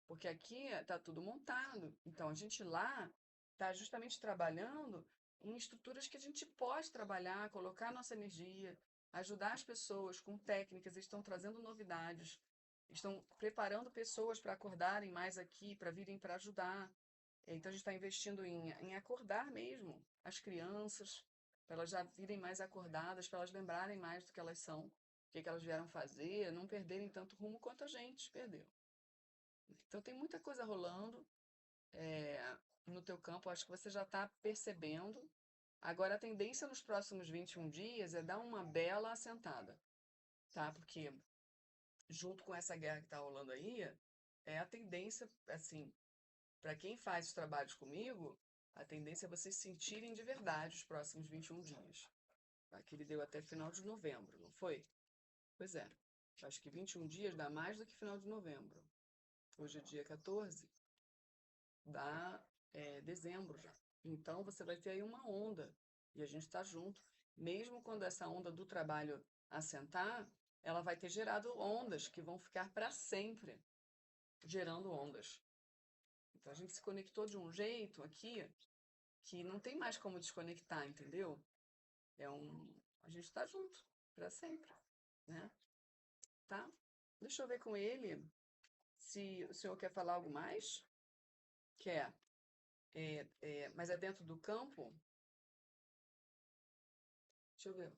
Porque aqui está tudo montado. Então, a gente lá está justamente trabalhando em estruturas que a gente pode trabalhar, colocar nossa energia, ajudar as pessoas com técnicas, eles estão trazendo novidades, estão preparando pessoas para acordarem mais aqui, para virem para ajudar. Então, a gente está investindo em acordar mesmo as crianças, para elas já virem mais acordadas, para elas lembrarem mais do que elas são, o que elas vieram fazer, não perderem tanto rumo quanto a gente perdeu. Então, tem muita coisa rolando no teu campo, acho que você já está percebendo. Agora, a tendência nos próximos 21 dias é dar uma bela assentada, tá? Porque, junto com essa guerra que está rolando aí, é a tendência, assim, para quem faz os trabalhos comigo, a tendência é vocês sentirem de verdade os próximos 21 dias. Aqui ele deu até final de novembro, não foi? Pois é. Acho que 21 dias dá mais do que final de novembro. Hoje é dia 14, dá dezembro já. Então você vai ter aí uma onda e a gente está junto. Mesmo quando essa onda do trabalho assentar, ela vai ter gerado ondas que vão ficar para sempre gerando ondas. Então a gente se conectou de um jeito aqui que não tem mais como desconectar, entendeu? A gente está junto para sempre, né? Tá? Deixa eu ver com ele se o senhor quer falar algo mais. Quer? Mas é dentro do campo? Deixa eu ver.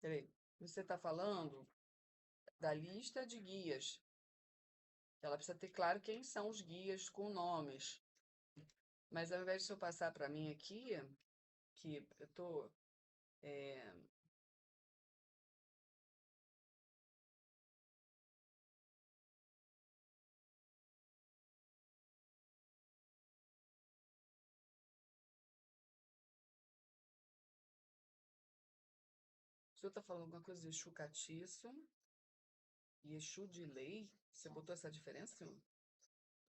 Peraí. Você está falando da lista de guias. Ela precisa ter claro quem são os guias com nomes. Mas ao invés de eu passar para mim aqui, que eu tô. é, o senhor está falando alguma coisa de Exu Catiço e Exu de Lei? Você botou essa diferença, senhor?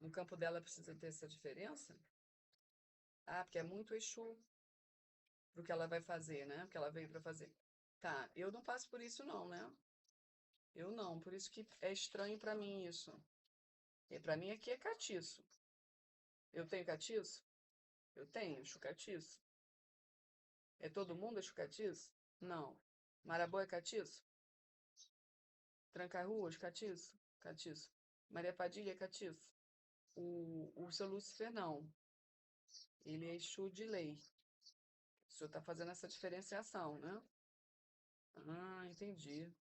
No campo dela precisa ter essa diferença? Ah, porque é muito Exu pro que ela vai fazer, né? O que ela veio para fazer. Tá, eu não passo por isso não, né? Eu não, por isso que é estranho para mim isso. E para mim aqui é catiço. Eu tenho catiço? Eu tenho chucatiço. É todo mundo é chucatiço? Não. Marabô é catiço? Tranca-ruas, catiço? Catiço. Maria Padilha é catiço? O seu Lúcifer não. Ele é Exu de lei. O senhor está fazendo essa diferenciação, né? Ah, entendi.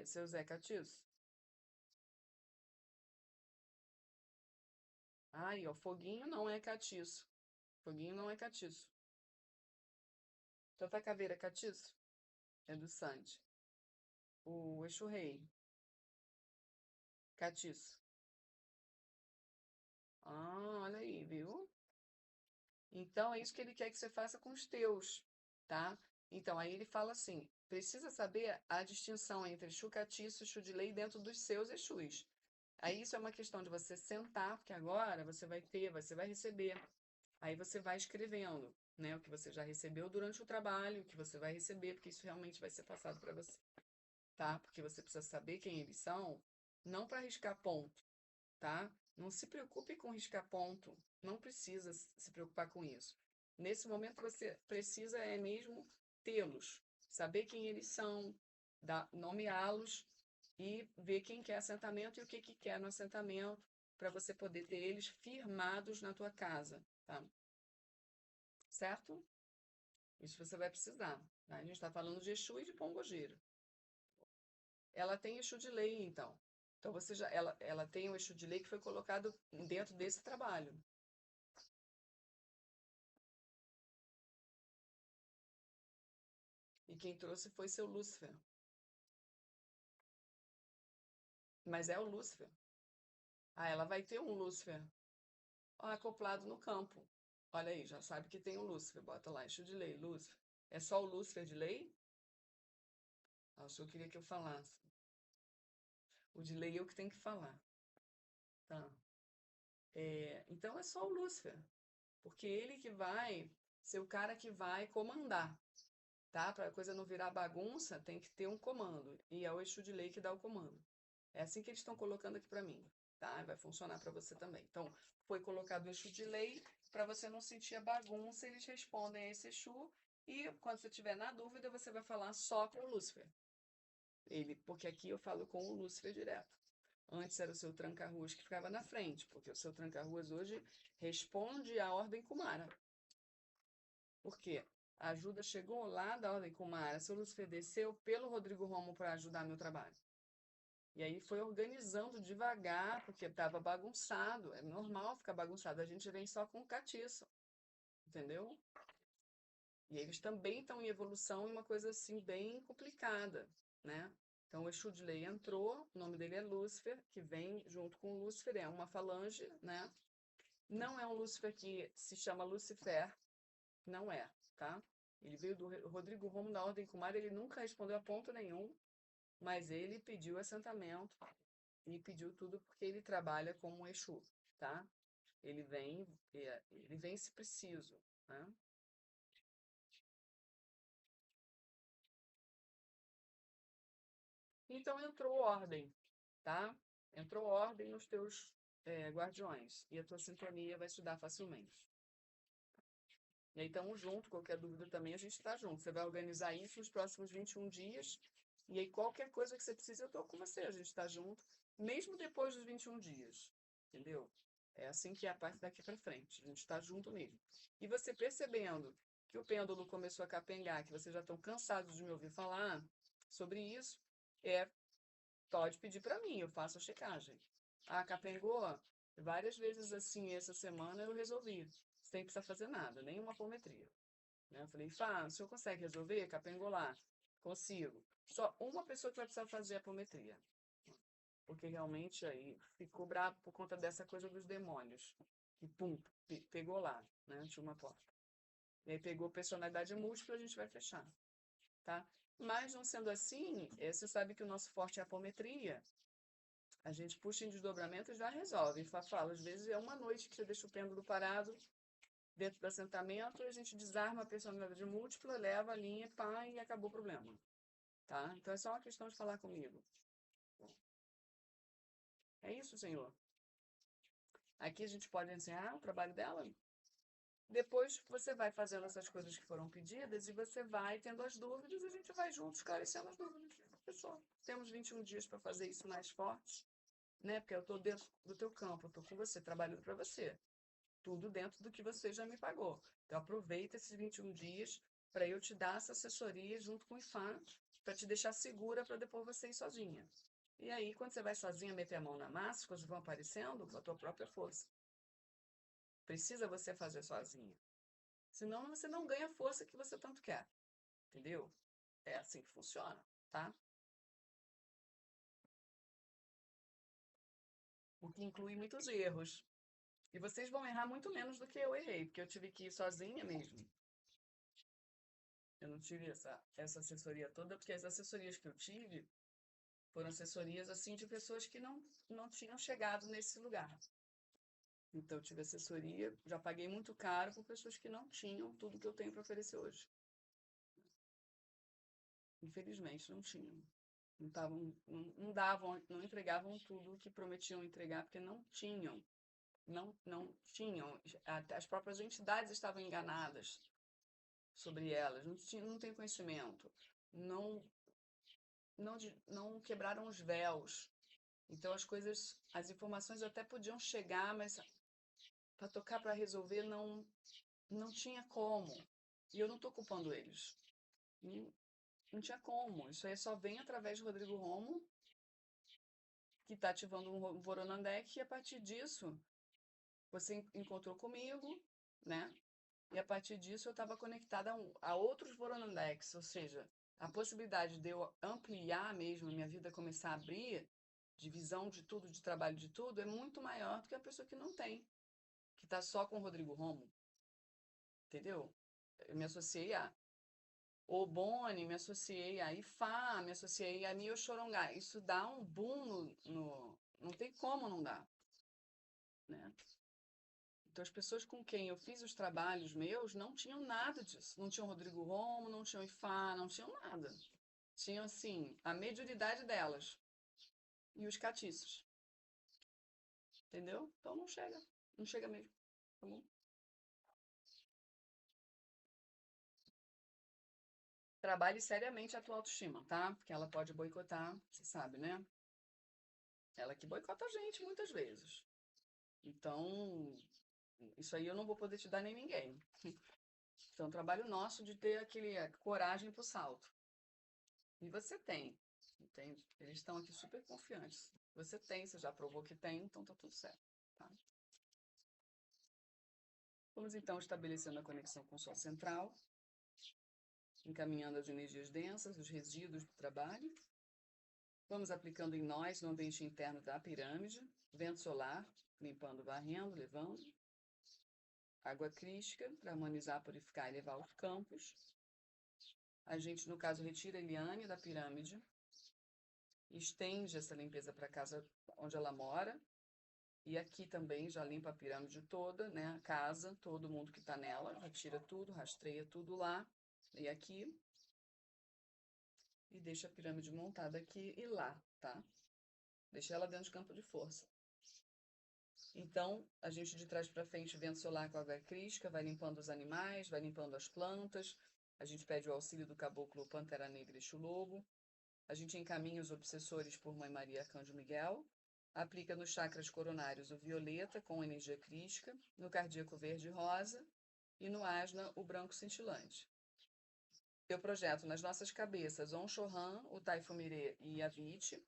Seu Zé Catiço? Aí, ó, foguinho não é catiço. Foguinho não é catiço. Tanta caveira é catiço? É do Sante. O Exu Rei, catiço. Ah, olha aí, viu? Então é isso que ele quer que você faça com os teus, tá? Então aí ele fala assim: precisa saber a distinção entre Exu catiço e Exu de lei dentro dos seus Exus. Aí isso é uma questão de você sentar, porque agora você vai receber. Aí você vai escrevendo. né? O que você já recebeu durante o trabalho, o que você vai receber, porque isso realmente vai ser passado para você, tá? Porque você precisa saber quem eles são, não para riscar ponto, tá? Não se preocupe com riscar ponto, não precisa se preocupar com isso. Nesse momento você precisa é mesmo tê-los, saber quem eles são, nomeá-los e ver quem quer assentamento e o que que quer no assentamento para você poder ter eles firmados na tua casa, tá? Certo? Isso você vai precisar, tá? A gente está falando de Exu e de Pombogira. Ela tem Exu de lei, então. Então você já, ela tem o Exu de lei que foi colocado dentro desse trabalho. E quem trouxe foi seu Lúcifer. Mas é o Lúcifer. Ah, ela vai ter um Lúcifer acoplado no campo. Olha aí, já sabe que tem um Lúcifer. Bota lá, Exu de lei, Lúcifer. É só o Lúcifer de lei? Ah, o senhor queria que eu falasse. O de lei eu que tenho que falar. Tá. Então é só o Lúcifer. Porque ele que vai ser o cara que vai comandar. Tá? Para a coisa não virar bagunça, tem que ter um comando. E é o Exu de lei que dá o comando. É assim que eles estão colocando aqui para mim, tá? Vai funcionar para você também. Então, foi colocado o Exu de lei para você não sentir a bagunça, eles respondem a esse Exu e quando você tiver na dúvida, você vai falar só com o Lúcifer. Porque aqui eu falo com o Lúcifer direto. Antes era o seu tranca-ruas que ficava na frente, porque o seu tranca-ruas hoje responde à ordem Kumara. Por quê? A ajuda chegou lá da ordem Kumara, seu Lúcifer desceu pelo Rodrigo Romo para ajudar meu trabalho. E aí foi organizando devagar, porque estava bagunçado. É normal ficar bagunçado. A gente vem só com catiço, entendeu? E eles também estão em evolução, em uma coisa assim bem complicada, né? Então o Exu de Lei entrou, o nome dele é Lúcifer, que vem junto com Lúcifer, é uma falange, né? Não é um Lúcifer que se chama Lucifer, não é, tá? Ele veio do Rodrigo Romo da Ordem Kumara, ele nunca respondeu a ponto nenhum, mas ele pediu assentamento e pediu tudo porque ele trabalha como um Exu, tá? Ele vem se preciso, né? Então entrou ordem, tá? Entrou ordem nos teus guardiões e a tua sintonia vai se dar facilmente. E aí estamos juntos, qualquer dúvida também a gente está junto. Você vai organizar isso nos próximos 21 dias e aí qualquer coisa que você precise eu estou com você, a gente está junto, mesmo depois dos 21 dias, entendeu? É assim que é a parte daqui para frente, a gente está junto mesmo. E você percebendo que o pêndulo começou a capengar, que vocês já estão cansados de me ouvir falar sobre isso, é pode pedir para mim, eu faço a checagem. Ah, capengou? Várias vezes assim, essa semana eu resolvi. Sem precisar fazer nada, nenhuma apometria. Né? Eu falei, Fá, o senhor consegue resolver? Capengou lá. Consigo. Só uma pessoa que vai precisar fazer a apometria. Porque realmente aí ficou bravo por conta dessa coisa dos demônios. E pum, pegou lá, né? Tinha uma porta. E aí pegou personalidade múltipla, a gente vai fechar, tá? Mas não sendo assim, você sabe que o nosso forte é a apometria. A gente puxa em desdobramento e já resolve. Fala, às vezes é uma noite que você deixa o pêndulo parado dentro do assentamento, a gente desarma a personalidade múltipla, leva a linha, pá, e acabou o problema. Tá? Então é só uma questão de falar comigo. É isso, senhor. Aqui a gente pode encerrar o trabalho dela. Depois você vai fazendo essas coisas que foram pedidas e você vai tendo as dúvidas, a gente vai junto esclarecendo as dúvidas. Pessoal, temos 21 dias para fazer isso mais forte, né? Porque eu estou dentro do teu campo, eu estou com você, trabalhando para você. Tudo dentro do que você já me pagou. Então aproveita esses 21 dias para eu te dar essa assessoria junto com o IFAM, para te deixar segura para depois você ir sozinha. E aí, quando você vai sozinha meter a mão na massa, as coisas vão aparecendo com a tua própria força. Precisa você fazer sozinha. Senão você não ganha a força que você tanto quer. Entendeu? É assim que funciona, tá? O que inclui muitos erros. E vocês vão errar muito menos do que eu errei, porque eu tive que ir sozinha mesmo. Eu não tive essa assessoria toda, porque as assessorias que eu tive foram assessorias assim de pessoas que não tinham chegado nesse lugar. Então, eu tive assessoria, já paguei muito caro por pessoas que não tinham tudo que eu tenho para oferecer hoje. Infelizmente, não tinham. Não, não davam, não entregavam tudo que prometiam entregar, porque não tinham. Não tinham. Até as próprias entidades estavam enganadas sobre elas, não tem conhecimento. Não, não quebraram os véus. Então, as informações até podiam chegar, mas para tocar para resolver não tinha como. E eu não estou culpando eles. Não, não tinha como. Isso aí só vem através de Rodrigo Romo, que está ativando um Voronandek, e a partir disso você encontrou comigo, né? E a partir disso eu estava conectada a outros Voronandeks, ou seja, a possibilidade de eu ampliar mesmo, minha vida começar a abrir, de visão de tudo, de trabalho de tudo, é muito maior do que a pessoa que não tem, que está só com o Rodrigo Romo, entendeu? Eu me associei a Obone, me associei a Ifá, me associei a Nioxorongá. Isso dá um boom Não tem como não dar, né? Então, as pessoas com quem eu fiz os trabalhos meus não tinham nada disso. Não tinham Rodrigo Romo, não tinham Ifá, não tinham nada. Tinham, assim, a mediunidade delas e os catiços. Entendeu? Então, não chega. Não chega mesmo. Tá bom? Trabalhe seriamente a tua autoestima, tá? Porque ela pode boicotar, você sabe, né? Ela que boicota a gente muitas vezes. Então, isso aí eu não vou poder te dar nem ninguém. Então, é um trabalho nosso de ter aquele coragem pro salto. E você tem, entende? Eles estão aqui super confiantes. Você tem, você já provou que tem, então tá tudo certo, tá? Vamos então estabelecendo a conexão com o Sol central, encaminhando as energias densas, os resíduos do trabalho. Vamos aplicando em nós, no ambiente interno da pirâmide, vento solar, limpando, varrendo, levando. Água crística, para harmonizar, purificar e levar os campos. A gente, no caso, retira a Eliane da pirâmide, estende essa limpeza para a casa onde ela mora, e aqui também já limpa a pirâmide toda, né? A casa, todo mundo que está nela, já tira tudo, rastreia tudo lá e aqui, e deixa a pirâmide montada aqui e lá, tá? Deixa ela dentro de campo de força. Então, a gente de trás para frente, vento solar com água crística, vai limpando os animais, vai limpando as plantas. A gente pede o auxílio do caboclo Pantera Negra e Chulobo. A gente encaminha os obsessores por Mãe Maria Arcanjo Miguel. Aplica nos chakras coronários o violeta com energia crística, no cardíaco verde e rosa e no asna o branco cintilante. Eu projeto nas nossas cabeças Om Chohan, o Taifumire e Yavite,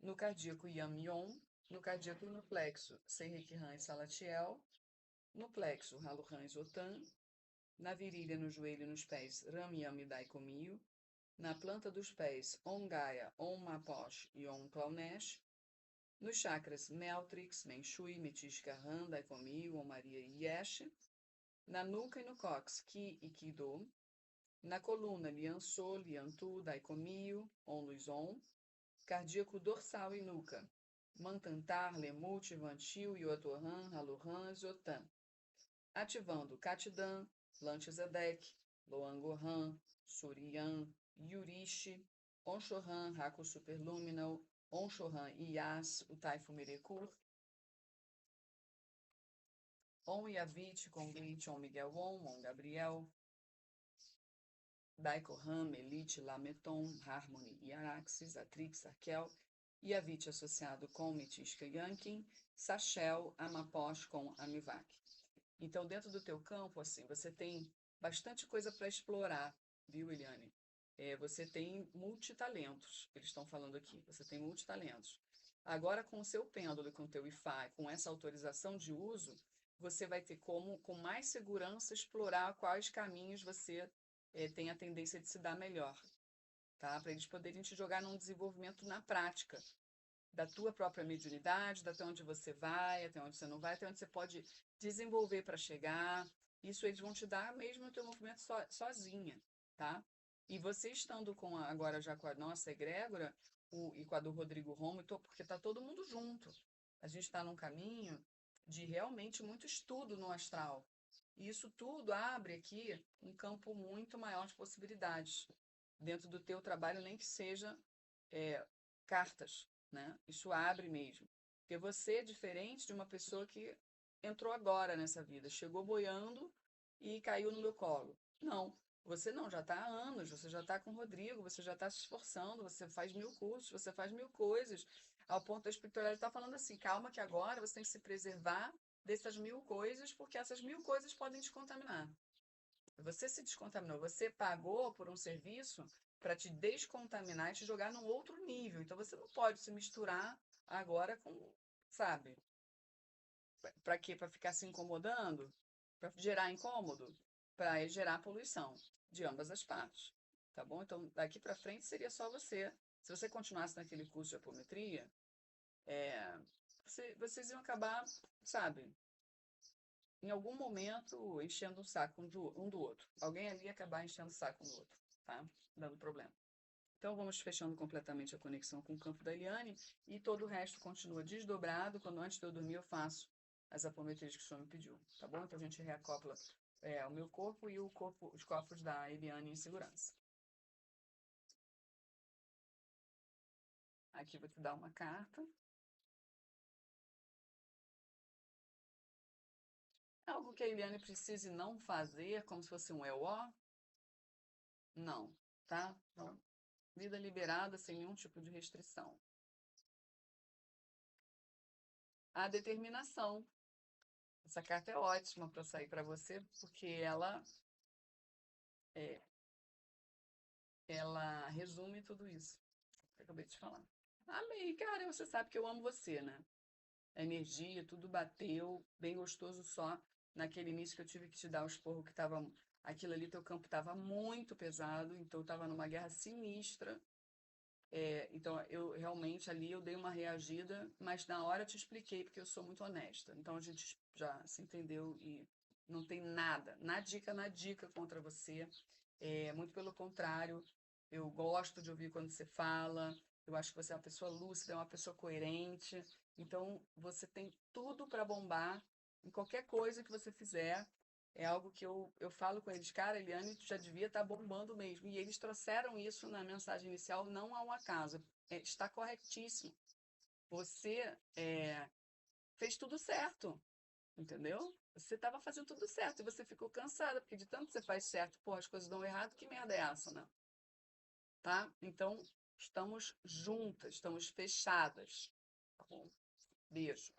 no cardíaco Yam Yon, no cardíaco e no plexo Seirikhan e Salatiel, no plexo Haluhan e Zotan, na virilha, no joelho e nos pés Ram Yam e Daikomio, na planta dos pés Om Gaia, Om Maposh e Om Klaunesh, nos chakras Meltrix, Menchui, Metisca, Ram, Daikomio, Om Maria e Yesh, na nuca e no cox Ki e Kido, na coluna Lianso, Liantu, Daikomio, Om Luizon, cardíaco dorsal e nuca, Mantantar, Lemut, Vantil, Yotohan, Haluhan, Zotan, ativando Katidan, Lantizedek, Loangohan, Surian, Yurishi, Onshohan, Raku Superluminal, Onshohan Iyas, o Taifu Merekur, Om Yavit, Konglit, Om Miguel Om Gabriel, Daikohan, Melite, Lameton, Harmony e Araxes, Atrix, Arkel, Yavit associado com Metisca Yankin, Sachel, Amaposh com Amivac. Então, dentro do teu campo, assim, você tem bastante coisa para explorar, viu, Eliane? Você tem multitalentos, eles estão falando aqui, você tem multitalentos. Agora, com o seu pêndulo, com o teu IFA, com essa autorização de uso, você vai ter como, com mais segurança, explorar quais caminhos você tem a tendência de se dar melhor, tá? Para eles poderem te jogar num desenvolvimento na prática, da tua própria mediunidade, até onde você vai, até onde você não vai, até onde você pode desenvolver para chegar. Isso eles vão te dar mesmo no teu movimento sozinha, tá? E você estando agora já com a nossa egrégora e com a do Rodrigo Romo, porque tá todo mundo junto. A gente está num caminho de realmente muito estudo no astral. E isso tudo abre aqui um campo muito maior de possibilidades dentro do teu trabalho, nem que seja é, cartas, né? Isso abre mesmo. Porque você é diferente de uma pessoa que entrou agora nessa vida, chegou boiando e caiu no meu colo. Não, você não, já está há anos, você já está com o Rodrigo, você já está se esforçando, você faz 1000 cursos, você faz 1000 coisas, ao ponto da espiritualidade estar falando assim, calma que agora você tem que se preservar dessas 1000 coisas, porque essas 1000 coisas podem te contaminar. Você se descontaminou, você pagou por um serviço para te descontaminar e te jogar num outro nível. Então você não pode se misturar agora com, sabe? Para quê? Para ficar se incomodando? Para gerar incômodo? Para gerar poluição de ambas as partes. Tá bom? Então daqui para frente seria só você. Se você continuasse naquele curso de apometria, vocês iam acabar, sabe? Em algum momento enchendo o saco um do outro. Alguém ali ia acabar enchendo o saco um do outro, tá? Dando problema. Então vamos fechando completamente a conexão com o campo da Eliane e todo o resto continua desdobrado. Quando antes de eu dormir eu faço as apometrias que o senhor me pediu, tá bom? Então a gente reacopla o meu corpo e os corpos da Eliane em segurança. Aqui vou te dar uma carta. Algo que a Eliane precise não fazer, como se fosse um EO? Não, tá? Então, vida liberada sem nenhum tipo de restrição. A determinação. Essa carta é ótima para sair para você, porque é, ela resume tudo isso que eu acabei de falar. Amei, cara, você sabe que eu amo você, né? A energia, tudo bateu, bem gostoso só. Naquele início que eu tive que te dar o esporro que tava. Aquilo ali, teu campo estava muito pesado, então eu estava numa guerra sinistra. Então eu realmente ali eu dei uma reagida, mas na hora eu te expliquei, porque eu sou muito honesta. Então a gente já se entendeu e não tem nada, na dica contra você. Muito pelo contrário, eu gosto de ouvir quando você fala. Eu acho que você é uma pessoa lúcida, é uma pessoa coerente. Então, você tem tudo para bombar em qualquer coisa que você fizer. É algo que eu falo com eles, cara, Eliane, tu já devia estar bombando mesmo. E eles trouxeram isso na mensagem inicial, não ao acaso. Está corretíssimo. Você fez tudo certo, entendeu? Você estava fazendo tudo certo e você ficou cansada, porque de tanto que você faz certo, pô, as coisas dão errado, que merda é essa, né? Tá? Então, estamos juntas, estamos fechadas. Tá bom? Beijo.